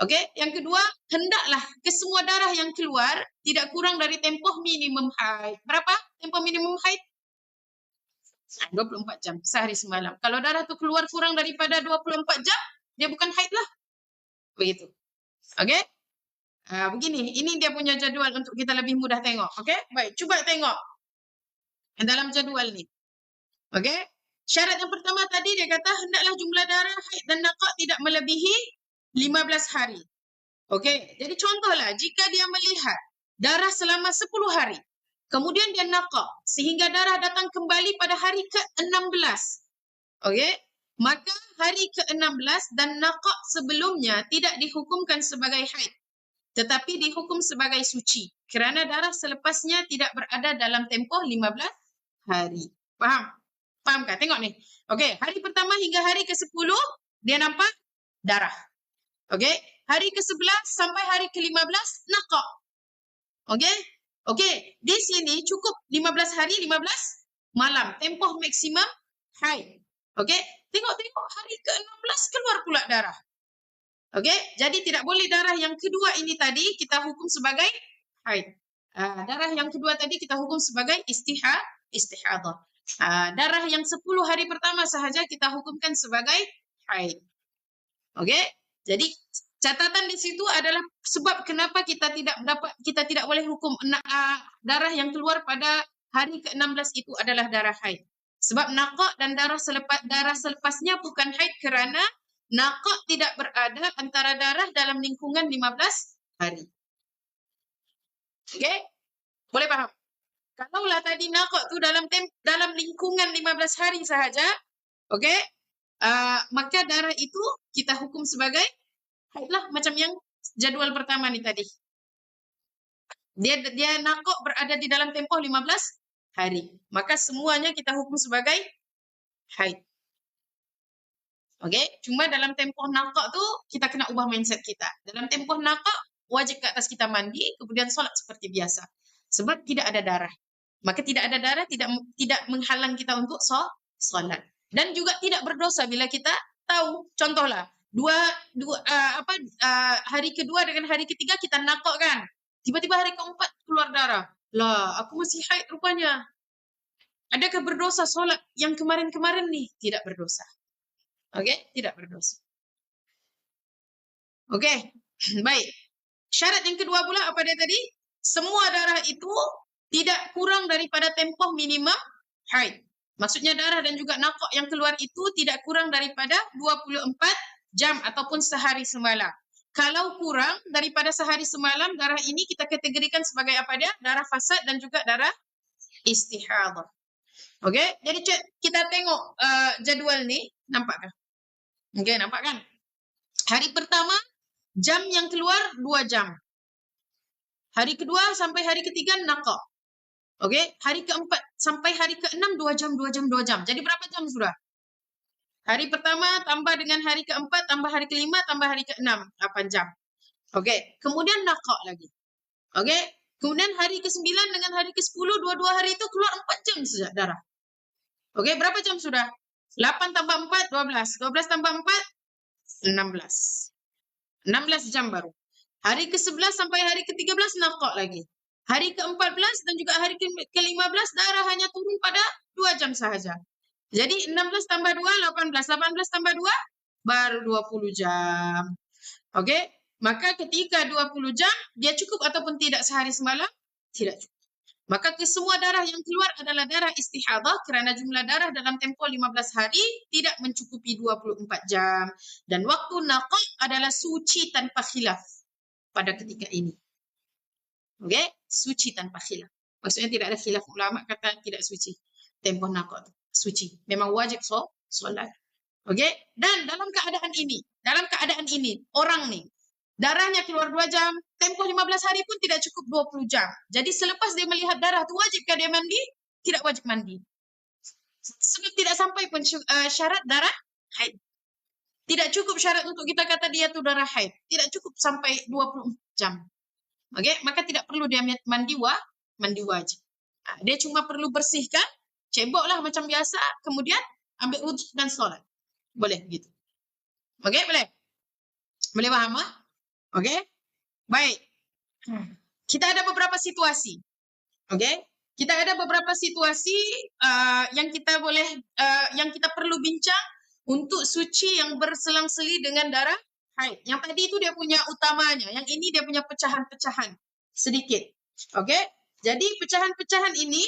Okey, yang kedua, hendaklah kesemua darah yang keluar tidak kurang dari tempoh minimum haid. Berapa tempoh minimum haid? 24 jam, sehari semalam. Kalau darah itu keluar kurang daripada 24 jam, dia bukan haid lah. Begitu. Okey? Begini, ini dia punya jadual untuk kita lebih mudah tengok. Okey? Baik, cuba tengok dalam jadual ni. Okey? Syarat yang pertama tadi dia kata hendaklah jumlah darah haid dan naqah tidak melebihi 15 hari. Okey, jadi contohlah jika dia melihat darah selama 10 hari, kemudian dia naqah sehingga darah datang kembali pada hari ke-16. Okey? Maka hari ke-16 dan naqah sebelumnya tidak dihukumkan sebagai haid, tetapi dihukum sebagai suci kerana darah selepasnya tidak berada dalam tempoh 15 hari. Faham? Fahamkah? Tengok ni. Okey, hari pertama hingga hari ke-10 dia nampak darah. Okey, hari ke-11 sampai hari ke-15 naqah. Okey? Okey, di sini cukup 15 hari 15 malam, tempoh maksimum haid. Okey? Tengok hari ke-16 keluar pula darah. Okey, jadi tidak boleh darah yang kedua ini tadi kita hukum sebagai haid. Darah yang kedua tadi kita hukum sebagai istihadah. Darah yang 10 hari pertama sahaja kita hukumkan sebagai haid. Okey? Jadi catatan di situ adalah sebab kenapa kita tidak boleh hukum darah yang keluar pada hari ke-16 itu adalah darah haid. Sebab naqah dan darah selepasnya bukan haid kerana naqah tidak berada antara darah dalam lingkungan 15 hari. Okey? Boleh faham? Kalaulah tadi naqah tu dalam lingkungan 15 hari sahaja, okey? Maka darah itu kita hukum sebagai haid lah, macam yang jadual pertama ni tadi. Dia naqah berada di dalam tempoh 15 hari. Maka semuanya kita hukum sebagai haid. Okey, cuma dalam tempoh naqah tu kita kena ubah mindset kita. Dalam tempoh naqah wajib ke atas kita mandi, kemudian solat seperti biasa. Sebab tidak ada darah. Maka tidak ada darah tidak menghalang kita untuk solat. Dan juga tidak berdosa bila kita tahu, contohlah, hari kedua dengan hari ketiga kita naqah kan. Tiba-tiba hari keempat keluar darah. Lah, aku masih haid rupanya. Adakah berdosa solat yang kemarin-kemarin ni? Tidak berdosa. Okey, tidak berdosa. Okey, baik. Syarat yang kedua pula apa dia tadi? Semua darah itu tidak kurang daripada tempoh minimum haid. Maksudnya darah dan juga naqah yang keluar itu tidak kurang daripada 24 jam ataupun sehari semalam. Kalau kurang daripada sehari semalam, darah ini kita kategorikan sebagai apa dia? Darah fasad dan juga darah istihadah. Okey, jadi kita tengok jadual ni, nampak kan? Okey, nampak kan? Hari pertama, jam yang keluar 2 jam. Hari kedua sampai hari ketiga naqa. Okey, hari keempat sampai hari keenam 2 jam, 2 jam, 2 jam. Jadi berapa jam sudah? Hari pertama tambah dengan hari keempat, tambah hari kelima, tambah hari keenam, 8 jam. Okey, kemudian naqa lagi. Okey, kemudian hari ke-9 dengan hari ke-10, dua-dua hari itu keluar 4 jam saja darah. Okey, berapa jam sudah? 8 tambah 4, 12. 12 tambah 4, 16. 16 jam baru. Hari ke-11 sampai hari ke-13 naqa lagi. Hari ke-14 dan juga hari ke-15 darah hanya turun pada 2 jam sahaja. Jadi 16 tambah 2, 18. 18 tambah 2, baru 20 jam. Okey, maka ketika 20 jam, dia cukup ataupun tidak sehari semalam? Tidak cukup. Maka kesemua darah yang keluar adalah darah istihadah kerana jumlah darah dalam tempoh 15 hari tidak mencukupi 24 jam. Dan waktu naqa adalah suci tanpa khilaf pada ketika ini. Okey, suci tanpa khilaf. Maksudnya tidak ada khilaf ulama kata tidak suci. Tempoh naqa tu suci. Memang wajib solat. Okey, dan dalam keadaan ini, orang ni darahnya keluar 2 jam, tempoh 15 hari pun tidak cukup 20 jam. Jadi selepas dia melihat darah tu wajibkah dia mandi? Tidak wajib mandi. Sebab tidak sampai pun syarat darah haid. Tidak cukup syarat untuk kita kata dia tu darah haid. Tidak cukup sampai 20 jam. Okey, maka tidak perlu dia mandi wajib. Dia cuma perlu bersihkan, ceboklah macam biasa, kemudian ambil wuduk dan solat. Boleh gitu. Okey, boleh? Boleh faham? Okey? Baik. Kita ada beberapa situasi. Okey? Kita ada beberapa situasi yang kita perlu bincang untuk suci yang berselang-seli dengan darah haid. Yang tadi itu dia punya utamanya, yang ini dia punya pecahan-pecahan sedikit. Okey? Jadi pecahan-pecahan ini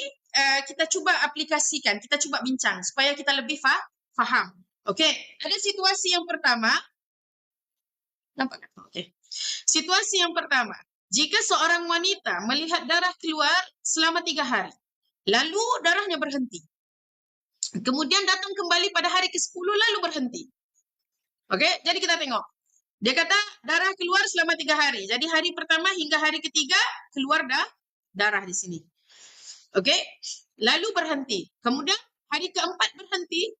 kita cuba aplikasikan, kita cuba bincang supaya kita lebih faham. Okey, ada situasi yang pertama. Nampak tak? Okey. Situasi yang pertama, jika seorang wanita melihat darah keluar selama 3 hari, lalu darahnya berhenti. Kemudian datang kembali pada hari ke-10 lalu berhenti. Okey, jadi kita tengok. Dia kata darah keluar selama 3 hari. Jadi hari pertama hingga hari ketiga keluar darah di sini. Okey, lalu berhenti. Kemudian hari keempat berhenti.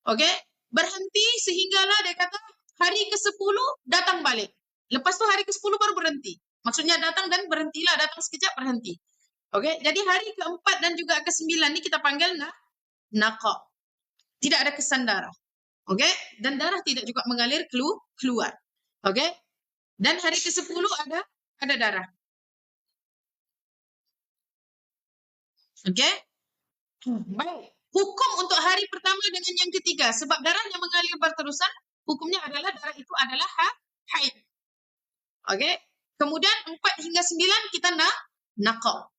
Okey, berhenti sehinggalah dia kata hari ke-10 datang balik. Lepas tu hari ke-10 baru berhenti. Maksudnya datang dan berhentilah, datang sekejap berhenti. Okey, jadi hari ke-4 dan juga ke-9 ni kita panggil naqa. Tidak ada kesan darah. Okey, dan darah tidak juga mengalir keluar. Okey? Dan hari ke-10 ada darah. Okey? Baik. Hukum untuk hari pertama dengan yang ketiga sebab darahnya mengalir berterusan, hukumnya adalah darah itu adalah haid. Okey? Kemudian 4 hingga 9 kita naqa.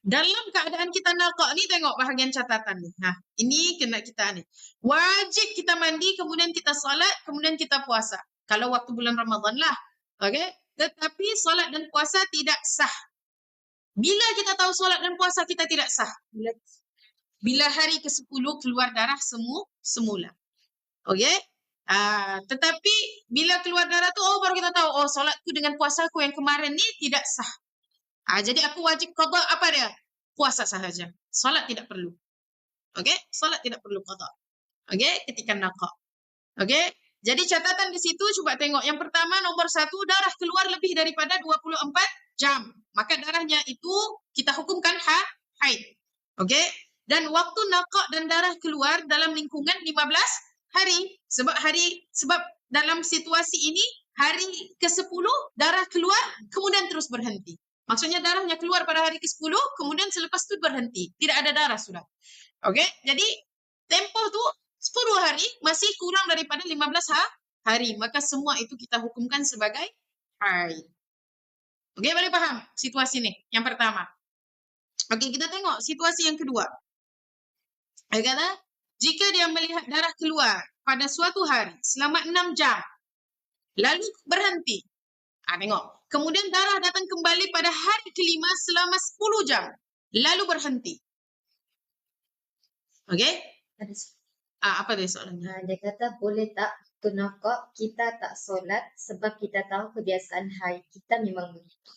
Dalam keadaan kita naqa ni tengok bahagian catatan ni. Ini kena kita ni. Wajib kita mandi, kemudian kita solat, kemudian kita puasa. Kalau waktu bulan Ramadan lah. Okey? Tetapi solat dan puasa tidak sah. Bila kita tahu solat dan puasa kita tidak sah? Bila hari ke-10 keluar darah semula. Okey? Tetapi bila keluar darah tu baru kita tahu solatku dengan puasaku yang kemarin ni tidak sah. Jadi aku wajib qada apa dia? Puasa sahaja. Solat tidak perlu. Okey? Solat tidak perlu qada. Okey? Ketika naqa. Okey? Jadi catatan di situ cuba tengok. Yang pertama nombor 1 darah keluar lebih daripada 24 jam. Maka darahnya itu kita hukumkan haid. Okey? Dan waktu naqa dan darah keluar dalam lingkungan 15 hari. Sebab dalam situasi ini hari ke-10 darah keluar kemudian terus berhenti. Maksudnya darahnya keluar pada hari ke-10 kemudian selepas itu berhenti. Tidak ada darah sudah. Okey? Jadi tempoh tu 10 hari masih kurang daripada 15 hari. Maka semua itu kita hukumkan sebagai haid. Okey, boleh faham situasi ni yang pertama. Okey, kita tengok situasi yang kedua. Dia kata, jika dia melihat darah keluar pada suatu hari selama 6 jam, lalu berhenti. Tengok. Kemudian darah datang kembali pada hari kelima selama 10 jam. Lalu berhenti. Okey? Apa dia soalannya? Dia kata boleh tak tunakok kita tak solat sebab kita tahu kebiasaan haid kita memang begitu.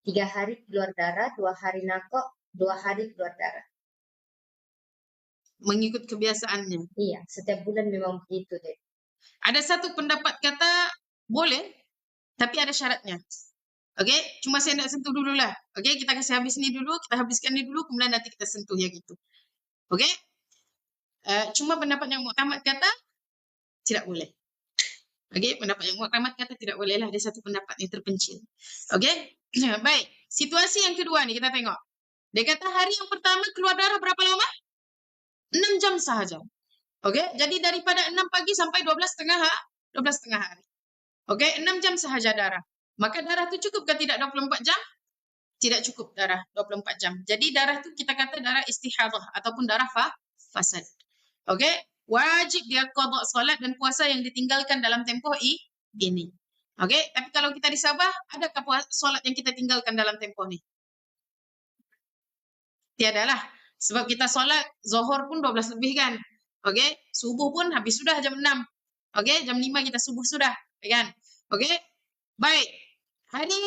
3 hari keluar darah, 2 hari nakok, 2 hari keluar darah. Mengikut kebiasaannya. Iya, setiap bulan memang begitu deh. Ada satu pendapat kata boleh, tapi ada syaratnya. Okey, cuma saya nak sentuh dululah. Okey, kita kasih habis ni dulu, kita habiskan ni dulu, kemudian nanti kita sentuh yang itu. Okey? Cuma pendapat yang muktamad kata tidak boleh. Okey, pendapat yang muktamad kata tidak boleh lah. Ada satu pendapat yang terpencil. Okey? Baik, situasi yang kedua ni kita tengok. Dia kata hari yang pertama keluar darah berapa lama? 6 jam sahaja. Okey, jadi daripada 6 pagi sampai 12.30 hari. Okey, 6 jam sahaja darah. Maka darah tu cukup ke tidak 24 jam? Tidak cukup darah 24 jam. Jadi darah tu kita kata darah istihadah ataupun darah fasad. Okey, wajib dia qada solat dan puasa yang ditinggalkan dalam tempoh ini. Okey, tapi kalau kita di Sabah, adakah solat yang kita tinggalkan dalam tempoh ni? Tiadalah. Sebab kita solat Zuhur pun 12 lebih kan. Okey, subuh pun habis sudah jam 6. Okey, jam 5 kita subuh sudah, kan? Okey. Baik. Hari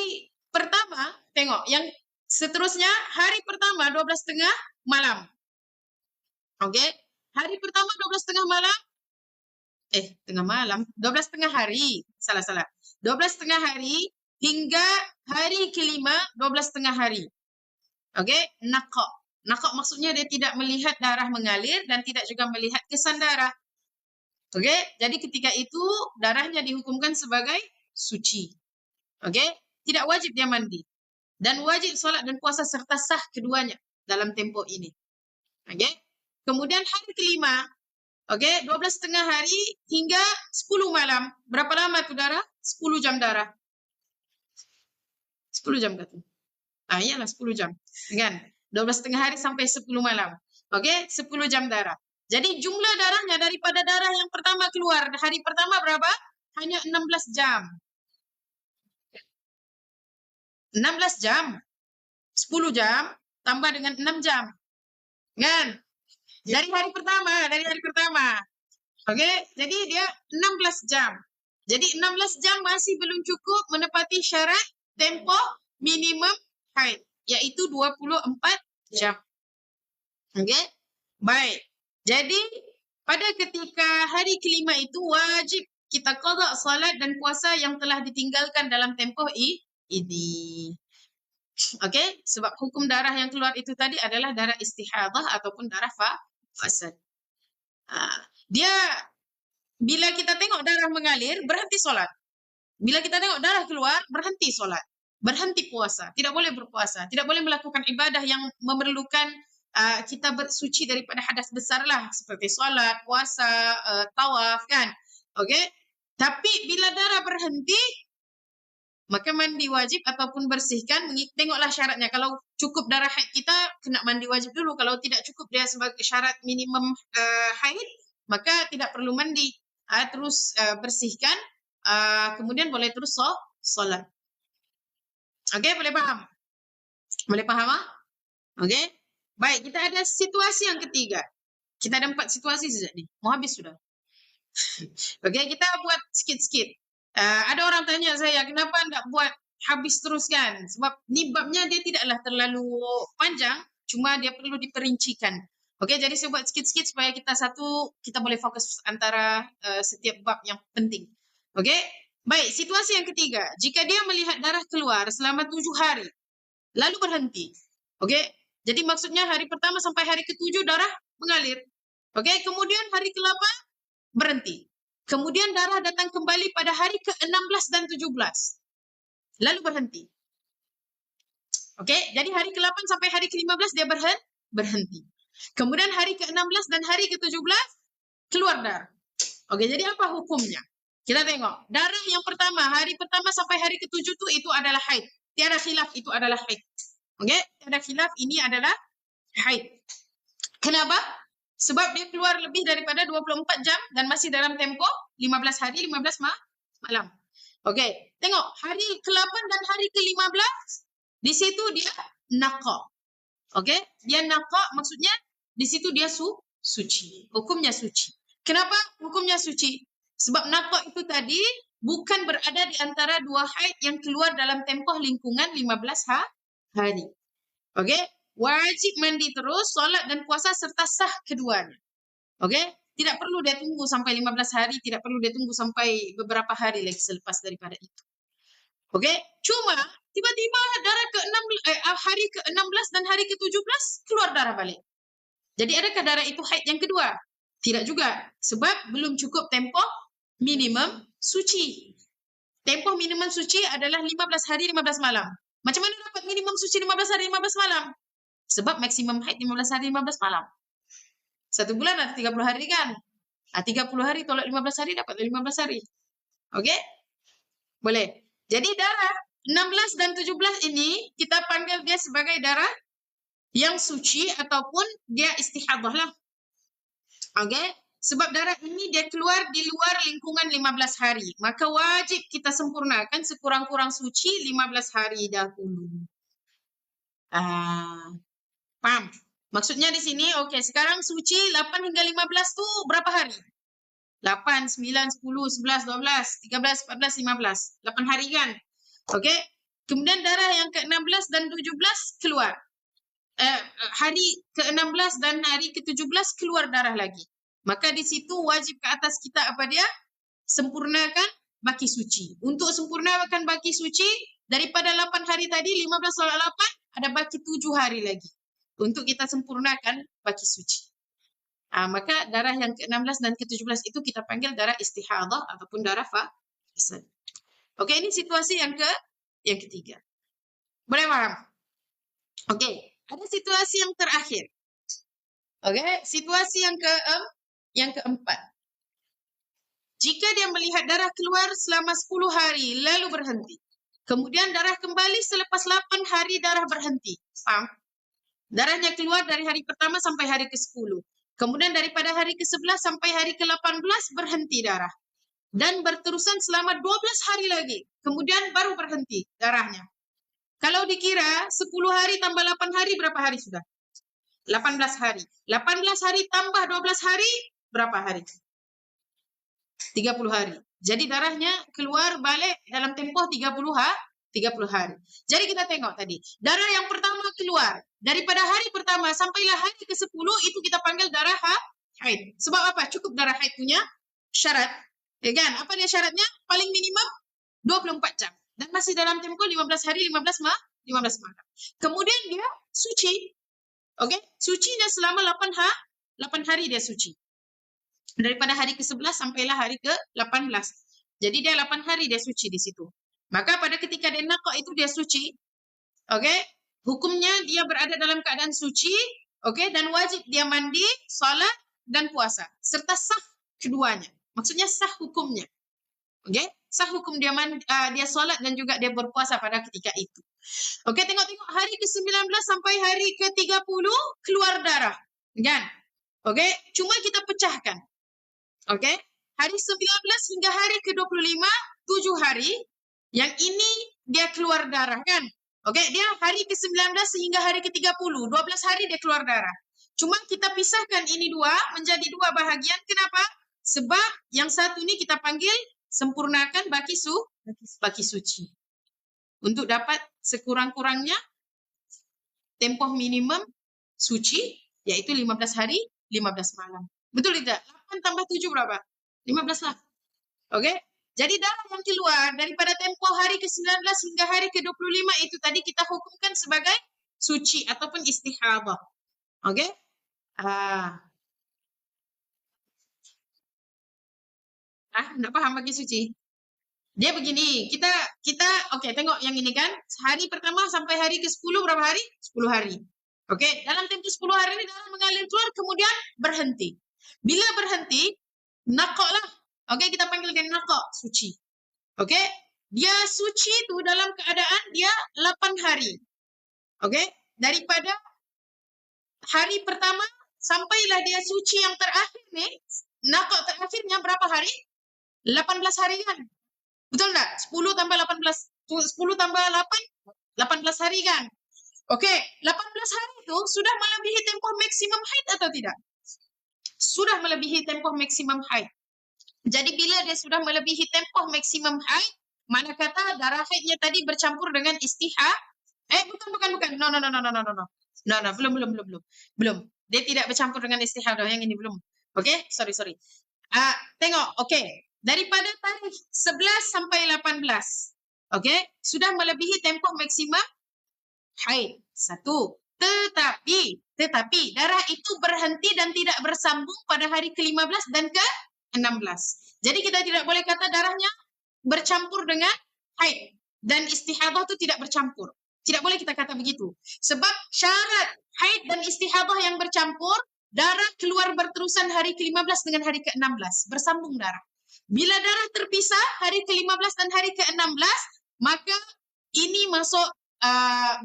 pertama, tengok yang seterusnya hari pertama 12.30 malam. Okey. Hari pertama 12.30 malam. Tengah malam. 12.30 hari. Salah. 12.30 hari hingga hari kelima 12.30 hari. Okey, naqa'. Naqa' maksudnya dia tidak melihat darah mengalir dan tidak juga melihat kesan darah. Okey, jadi ketika itu darahnya dihukumkan sebagai suci. Okey, tidak wajib dia mandi. Dan wajib solat dan puasa serta sah keduanya dalam tempoh ini. Okey, kemudian hari kelima, okey, 12.30 hari hingga 10 malam. Berapa lama tu darah? 10 jam darah. 10 jam kata. Iyalah 10 jam. Kan? 12.30 hari sampai 10 malam. Okey, 10 jam darah. Jadi jumlah darahnya daripada darah yang pertama keluar hari pertama berapa? Hanya 16 jam. 16 jam. 10 jam tambah dengan 6 jam. Kan? Dari hari pertama. Okey, jadi dia 16 jam. Jadi 16 jam masih belum cukup menepati syarat tempoh minimum haid, iaitu 24 jam. Okey? Baik. Jadi pada ketika hari kelima itu wajib kita qada salat dan puasa yang telah ditinggalkan dalam tempoh ini. Okey? Sebab hukum darah yang keluar itu tadi adalah darah istihadah ataupun darah fasad. Dia bila kita tengok darah mengalir, berhenti solat. Bila kita tengok darah keluar, berhenti solat. Berhenti puasa. Tidak boleh berpuasa. Tidak boleh melakukan ibadah yang memerlukan kita bersuci daripada hadas besar lah. Seperti solat, puasa, tawaf kan. Okey. Tapi bila darah berhenti, maka mandi wajib ataupun bersihkan. Tengoklah syaratnya. Kalau cukup darah haid kita, kena mandi wajib dulu. Kalau tidak cukup dia sebagai syarat minimum haid, maka tidak perlu mandi. Terus bersihkan. Kemudian boleh terus solat. Okey, boleh faham? Boleh faham? Okey. Baik, kita ada situasi yang ketiga. Kita ada 4 situasi saja ni. Mau habis sudah. Okey, kita buat sikit-sikit. Ada orang tanya saya, kenapa tak buat habis terus kan? Sebab ni babnya dia tidaklah terlalu panjang, cuma dia perlu diperincikan. Okey, jadi saya buat sikit-sikit supaya kita boleh fokus antara setiap bab yang penting. Okey? Baik, situasi yang ketiga. Jika dia melihat darah keluar selama 7 hari, lalu berhenti. Okey? Jadi maksudnya hari pertama sampai hari ke-7 darah mengalir. Okey, kemudian hari ke-8 berhenti. Kemudian darah datang kembali pada hari ke-16 dan 17. Lalu berhenti. Okey, jadi hari ke-8 sampai hari ke-15 dia berhenti. Kemudian hari ke-16 dan hari ke-17 keluar darah. Okey, jadi apa hukumnya? Kita tengok. Darah yang pertama, hari pertama sampai hari ke-7 itu adalah haid. Tiada khilaf itu adalah haid. Okey, tiada khilaf ini adalah haid. Kenapa? Sebab dia keluar lebih daripada 24 jam dan masih dalam tempoh 15 hari, 15 malam. Okey, tengok hari ke-8 dan hari ke-15 di situ dia naqa. Okey, dia naqa maksudnya di situ dia suci. Hukumnya suci. Kenapa hukumnya suci? Sebab naqa itu tadi bukan berada di antara dua haid yang keluar dalam tempoh lingkungan 15 hari. Okey, wajib mandi terus, solat dan puasa serta sah keduanya. Okey, tidak perlu dia tunggu sampai 15 hari, tidak perlu dia tunggu sampai beberapa hari lagi selepas daripada itu. Okey, cuma tiba-tiba hari ke-16 dan hari ke-17 keluar darah balik. Jadi adakah darah itu haid yang kedua? Tidak juga, sebab belum cukup tempoh minimum suci. Tempoh minimum suci adalah 15 hari 15 malam. Macam mana dapat minimum suci 15 hari 15 malam? Sebab maksimum haid 15 hari 15 malam. 1 bulan ada 30 hari kan? 30 hari tolak 15 hari dapat 15 hari. Okey? Boleh. Jadi darah 16 dan 17 ini kita panggil dia sebagai darah yang suci ataupun dia istihadah lah. Okey? Sebab darah ini dia keluar di luar lingkungan 15 hari. Maka wajib kita sempurnakan sekurang-kurang suci 15 hari dahulu. Paham? Maksudnya di sini, okey, sekarang suci 8 hingga 15 tu berapa hari? 8, 9, 10, 11, 12, 13, 14, 15. 8 hari kan? Okey. Kemudian darah yang ke-16 dan 17 keluar. Hari ke-16 dan hari ke-17 keluar darah lagi. Maka di situ wajib ke atas kita apa dia? Sempurnakan baki suci. Untuk sempurnakan baki suci, daripada 8 hari tadi, 15 tolak 8, ada baki 7 hari lagi. Untuk kita sempurnakan baki suci. Maka darah yang ke-16 dan ke-17 itu kita panggil darah istihadah ataupun darah fasad. Okey, ini situasi yang ketiga. Boleh paham? Okey, ada situasi yang terakhir. Okey, situasi yang keempat. Jika dia melihat darah keluar selama 10 hari lalu berhenti. Kemudian darah kembali selepas 8 hari darah berhenti. Paham? Darahnya keluar dari hari pertama sampai hari ke-10. Kemudian daripada hari ke-11 sampai hari ke-18 berhenti darah. Dan berterusan selama 12 hari lagi. Kemudian baru berhenti darahnya. Kalau dikira 10 hari tambah 8 hari berapa hari sudah? 18 hari. 18 hari tambah 12 hari berapa hari? 30 hari. Jadi darahnya keluar balik dalam tempoh 30 hari. Jadi kita tengok tadi. Darah yang pertama keluar. Daripada hari pertama sampailah hari ke-10 itu kita panggil darah haid. Sebab apa? Cukup darah haid punya syarat. Ya kan? Apa dia syaratnya? Paling minimum 24 jam. Dan masih dalam tempoh 15 hari 15 malam. Kemudian dia suci. Okey? Sucinya selama 8 hari dia suci. Daripada hari ke-11 sampailah hari ke-18. Jadi dia 8 hari dia suci di situ. Maka pada ketika dia naqa itu dia suci. Okey? Hukumnya dia berada dalam keadaan suci, okey, dan wajib dia mandi, solat dan puasa serta sah keduanya. Maksudnya sah hukumnya. Okey? Sah hukum dia dia solat dan juga dia berpuasa pada ketika itu. Okey, tengok hari ke-19 sampai hari ke-30 keluar darah. Kan? Okey, cuma kita pecahkan. Okey? Hari 19 hingga hari ke-25, 7 hari. Yang ini dia keluar darah kan? Okey, dia hari ke-19 hingga hari ke-30, 12 hari dia keluar darah. Cuma kita pisahkan ini dua menjadi dua bahagian. Kenapa? Sebab yang satu ini kita panggil sempurnakan baki suci. Untuk dapat sekurang-kurangnya tempoh minimum suci yaitu 15 hari 15 malam. Betul tidak? 8 tambah 7 berapa? 15 lah. Okey? Jadi darah yang keluar daripada tempoh hari ke-19 hingga hari ke-25 itu tadi kita hukumkan sebagai suci ataupun istihadah. Okey? Nak faham bagi suci? Dia begini, kita okey, tengok yang ini kan. Hari pertama sampai hari ke-10 berapa hari? 10 hari. Okey, dalam tempoh 10 hari ini darah mengalir keluar kemudian berhenti. Bila berhenti, naqa lah. Okey, kita panggil dia naqa, suci. Okey? Dia suci tu dalam keadaan dia 8 hari. Okey? Daripada hari pertama sampailah dia suci yang terakhir ni, naqa terakhirnya berapa hari? 18 hari kan? Betul enggak? 10 tambah 18, 10 tambah 8, 18 hari kan? Oke, 18 hari itu sudah melebihi tempoh maksimum haid atau tidak? Sudah melebihi tempoh maksimum haid. Jadi bila dia sudah melebihi tempoh maksimum haid, mana kata darah haidnya tadi bercampur dengan bukan. No. No, belum. Dia tidak bercampur dengan istihadah yang ini belum. Oke, sorry. Tengok, oke. Daripada tarikh 11 sampai 18. Oke, sudah melebihi tempoh maksimum haid. Satu. Tetapi darah itu berhenti dan tidak bersambung pada hari ke-15 dan ke-16. Jadi kita tidak boleh kata darahnya bercampur dengan haid dan istihadah itu tidak bercampur. Tidak boleh kita kata begitu. Sebab syarat haid dan istihadah yang bercampur, darah keluar berterusan hari ke-15 dengan hari ke-16. Bersambung darah. Bila darah terpisah hari ke-15 dan hari ke-16, maka ini masuk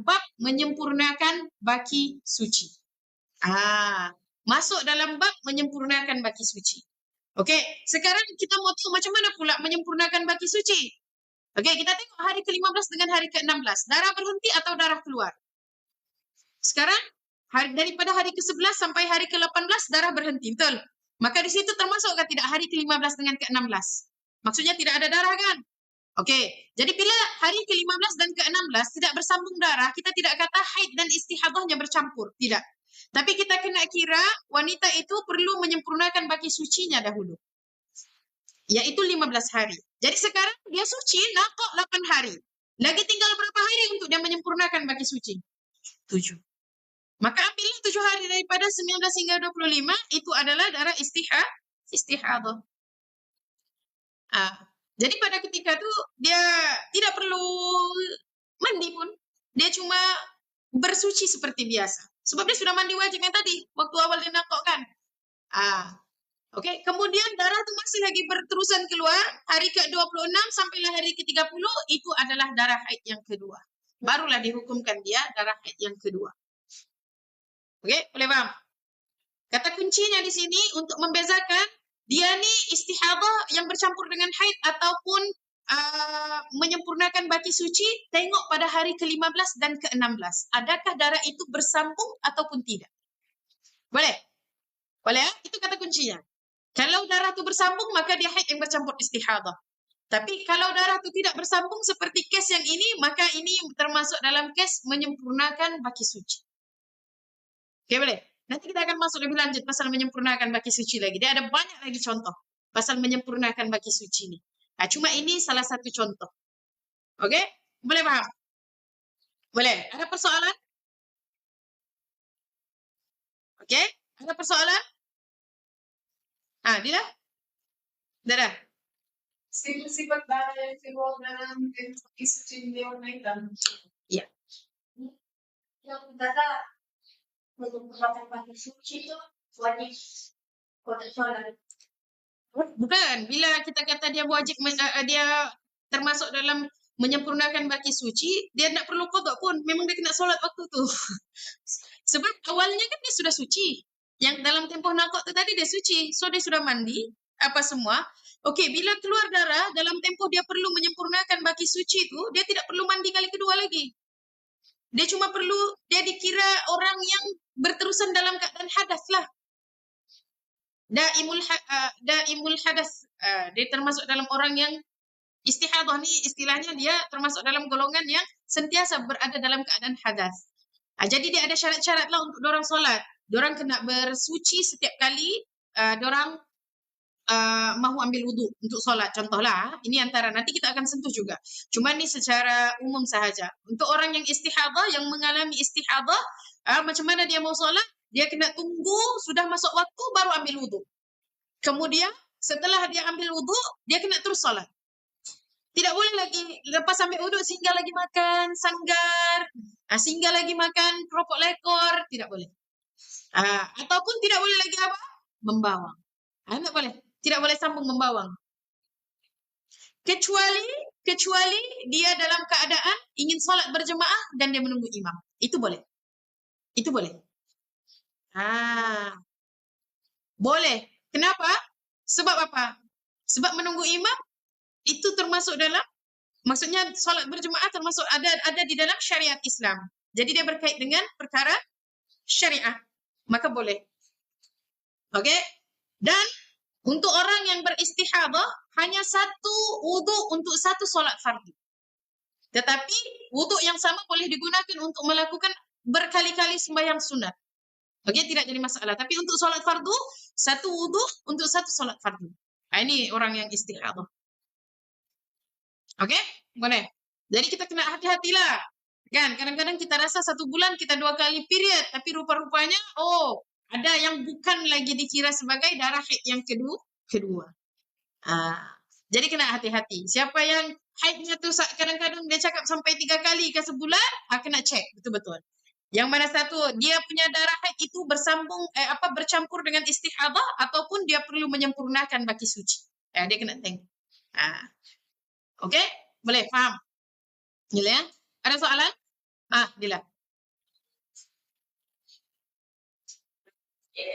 bab menyempurnakan baki suci. Masuk dalam bab menyempurnakan baki suci. Okey, sekarang kita mau tahu macam mana pula menyempurnakan baki suci. Okey, kita tengok hari ke-15 dengan hari ke-16. Darah berhenti atau darah keluar? Sekarang daripada hari ke-11 sampai hari ke-18 darah berhenti, betul? Maka di situ termasuk tidak hari ke-15 dengan ke-16? Maksudnya tidak ada darah kan? Okey, jadi bila hari ke-15 dan ke-16 tidak bersambung darah, kita tidak kata haid dan istihadahnya bercampur, tidak. Tapi kita kena kira wanita itu perlu menyempurnakan baki sucinya dahulu, yaitu 15 hari. Jadi sekarang dia suci nakok 8 hari. Lagi tinggal berapa hari untuk dia menyempurnakan baki suci? 7. Maka ambillah 7 hari daripada 19 hingga 25, itu adalah darah istihadah. Jadi pada ketika itu dia tidak perlu mandi pun. Dia cuma bersuci seperti biasa. Sebab dia sudah mandi wajib yang tadi. Waktu awal dia nakok kan. Okey. Kemudian darah itu masih lagi berterusan keluar. Hari ke-26 sampailah hari ke-30. Itu adalah darah haid yang kedua. Barulah dihukumkan dia darah haid yang kedua. Okey. Boleh faham? Kata kuncinya di sini untuk membezakan dia ni istihadah yang bercampur dengan haid ataupun menyempurnakan baki suci, tengok pada hari ke-15 dan ke-16. Adakah darah itu bersambung ataupun tidak? Boleh? Boleh ya? Itu kata kuncinya. Kalau darah itu bersambung, maka dia haid yang bercampur istihadah. Tapi kalau darah itu tidak bersambung seperti kes yang ini, maka ini termasuk dalam kes menyempurnakan baki suci. Okey, boleh? Nanti kita akan masuk lebih lanjut pasal menyempurnakan baki suci lagi. Dia ada banyak lagi contoh pasal menyempurnakan baki suci ni. Cuma ini salah satu contoh. Okey? Boleh faham? Boleh. Ada persoalan? Okey? Ada persoalan? Dila? Dah. Sifat-sifat darah yang keluar dalam baki suci dia wanita. Ya. Yang kata menyempurnakan baki suci itu wajib kotak solat. Bukan. Bila kita kata dia wajib, dia termasuk dalam menyempurnakan baki suci, dia tak perlu qada pun. Memang dia kena solat waktu tu. Sebab awalnya kan dia sudah suci. Yang dalam tempoh nakok tu tadi dia suci. So dia sudah mandi, apa semua. Okey, bila keluar darah, dalam tempoh dia perlu menyempurnakan baki suci tu, dia tidak perlu mandi kali kedua lagi. Dia cuma perlu, dia dikira orang yang berterusan dalam keadaan hadas lah. Daimul hadas. Dia termasuk dalam orang yang istihadah ni, istilahnya dia termasuk dalam golongan yang sentiasa berada dalam keadaan hadas. Jadi dia ada syarat-syarat lah untuk dorang solat. Dorang kena bersuci setiap kali dorang mahu ambil wuduk untuk solat. Contohlah, ini antara, nanti kita akan sentuh juga. Cuma ni secara umum sahaja. Untuk orang yang istihadah, yang mengalami istihadah, macam mana dia mau solat? Dia kena tunggu sudah masuk waktu baru ambil wuduk. Kemudian setelah dia ambil wuduk, dia kena terus solat. Tidak boleh lagi lepas ambil wuduk singgah lagi makan sanggar, singgah lagi makan keropok lekor, tidak boleh. Ataupun tidak boleh lagi apa? Membawang. Tak boleh. Tidak boleh sambung membawang. Kecuali dia dalam keadaan ingin solat berjemaah dan dia menunggu imam. Itu boleh. Itu boleh. Boleh. Kenapa? Sebab apa? Sebab menunggu imam itu termasuk dalam, maksudnya solat berjemaah termasuk ada di dalam syariat Islam. Jadi dia berkait dengan perkara syariah, maka boleh. Okey? Dan untuk orang yang beristihadah hanya satu wuduk untuk satu solat fardu. Tetapi wuduk yang sama boleh digunakan untuk melakukan berkali-kali sembahyang sunat. Okey, tidak jadi masalah. Tapi untuk solat fardu, satu wuduk untuk satu solat fardu. Ini orang yang istihadah. Okey? Boleh. Jadi kita kena hati-hatilah. Kan, kadang-kadang kita rasa 1 bulan kita 2 kali period, tapi rupa-rupanya ada yang bukan lagi dikira sebagai darah haid yang kedua. Jadi kena hati-hati. Siapa yang haidnya tu kadang-kadang dia cakap sampai 3 kali ke sebulan, kena cek betul-betul. Yang mana satu, dia punya darah haid itu bercampur dengan istihadah ataupun dia perlu menyempurnakan baki suci. Dia kena tengok. Okey? Boleh faham? Gila ya? Ada soalan? Dila.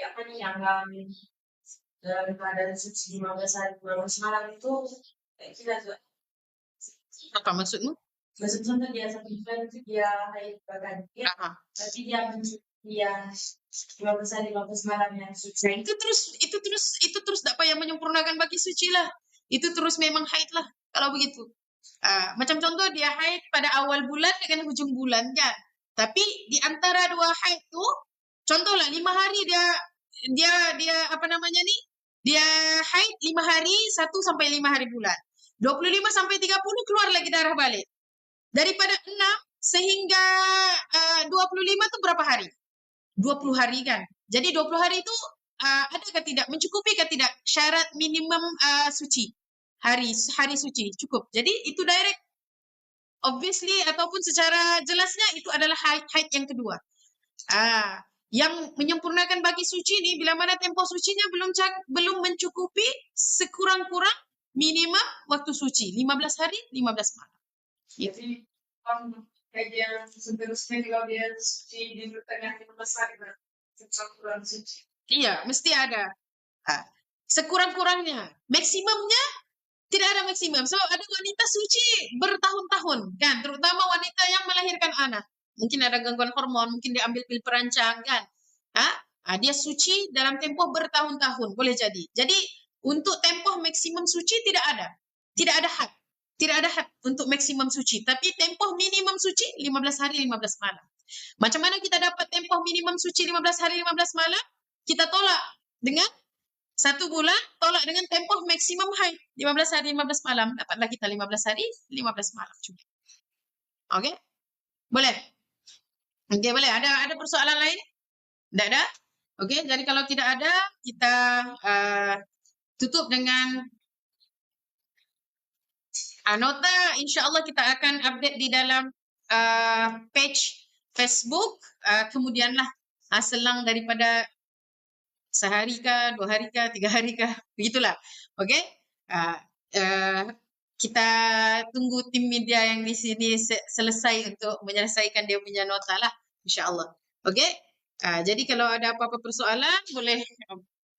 Apa nih yang dalam keadaan suci 15 hari 12 malam itu kita juga. Apa maksudmu? Maksudnya dia satu bulan itu dia haid bahkan dia, tapi dia 15 hari 15 malam yang suci. Nah, itu terus tak payah menyempurnakan baki suci lah. Itu terus memang haid lah kalau begitu. Macam contoh dia haid pada awal bulan dengan hujung bulan kan. Tapi di antara 2 haid tu, contohlah 5 hari dia apa namanya ni? Dia haid 5 hari 1 sampai 5 hari bulan. 25 sampai 30 keluar lagi darah balik. Daripada 6 sehingga 25 tu berapa hari? 20 hari kan. Jadi 20 hari itu adakah tidak mencukupi ke tidak syarat minimum suci? Hari suci cukup. Jadi itu direct obviously ataupun secara jelasnya itu adalah haid yang kedua. Yang menyempurnakan bagi suci ni bila mana tempoh sucinya belum mencukupi sekurang-kurang minimum waktu suci 15 hari 15 malam. Jadi kajian seterusnya kalau dia suci di tengah 15 hari kurang suci. Iya, mesti ada. Sekurang-kurangnya. Maksimumnya tidak ada maksimum. So ada wanita suci bertahun-tahun kan, terutama wanita yang melahirkan anak. Mungkin ada gangguan hormon, mungkin dia ambil pil perancang kan. Dia suci dalam tempoh bertahun-tahun, boleh jadi. Jadi untuk tempoh maksimum suci tidak ada. Tidak ada had. Tidak ada had untuk maksimum suci, tapi tempoh minimum suci 15 hari 15 malam. Macam mana kita dapat tempoh minimum suci 15 hari 15 malam? Kita tolak dengan 1 bulan, tolak dengan tempoh maksimum haid 15 hari 15 malam, dapatlah kita 15 hari 15 malam juga. Okey? Boleh? Okey, boleh. Ada persoalan lain? Tak ada? Okey, jadi kalau tidak ada, kita tutup dengan nota. InsyaAllah kita akan update di dalam page Facebook. Kemudianlah selang daripada sehari kah, 2 hari kah, 3 hari kah, begitulah. Okey? Kita tunggu tim media yang di sini selesai untuk menyelesaikan dia punya nota lah, insya-Allah. Okey? Jadi kalau ada apa-apa persoalan boleh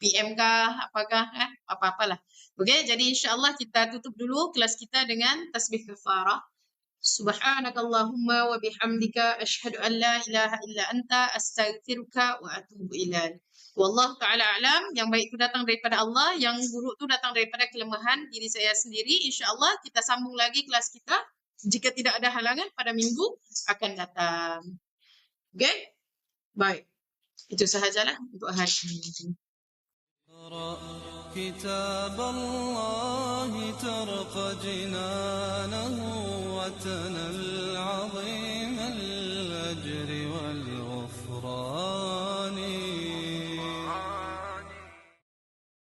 PM kah, apakah apa-apalah. Okey, jadi insya-Allah kita tutup dulu kelas kita dengan tasbih kafarah. Subhanakallahumma wa bihamdika asyhadu an la ilaha illa anta astaghfiruka wa atubu ilaik. Wallahu ta'ala alam. Yang baik itu datang daripada Allah, yang buruk itu datang daripada kelemahan diri saya sendiri. InsyaAllah kita sambung lagi kelas kita jika tidak ada halangan pada minggu akan datang. Okay? Baik. Itu sahajalah untuk hari ini. كتاب الله ترق جنانه وتنى العظيم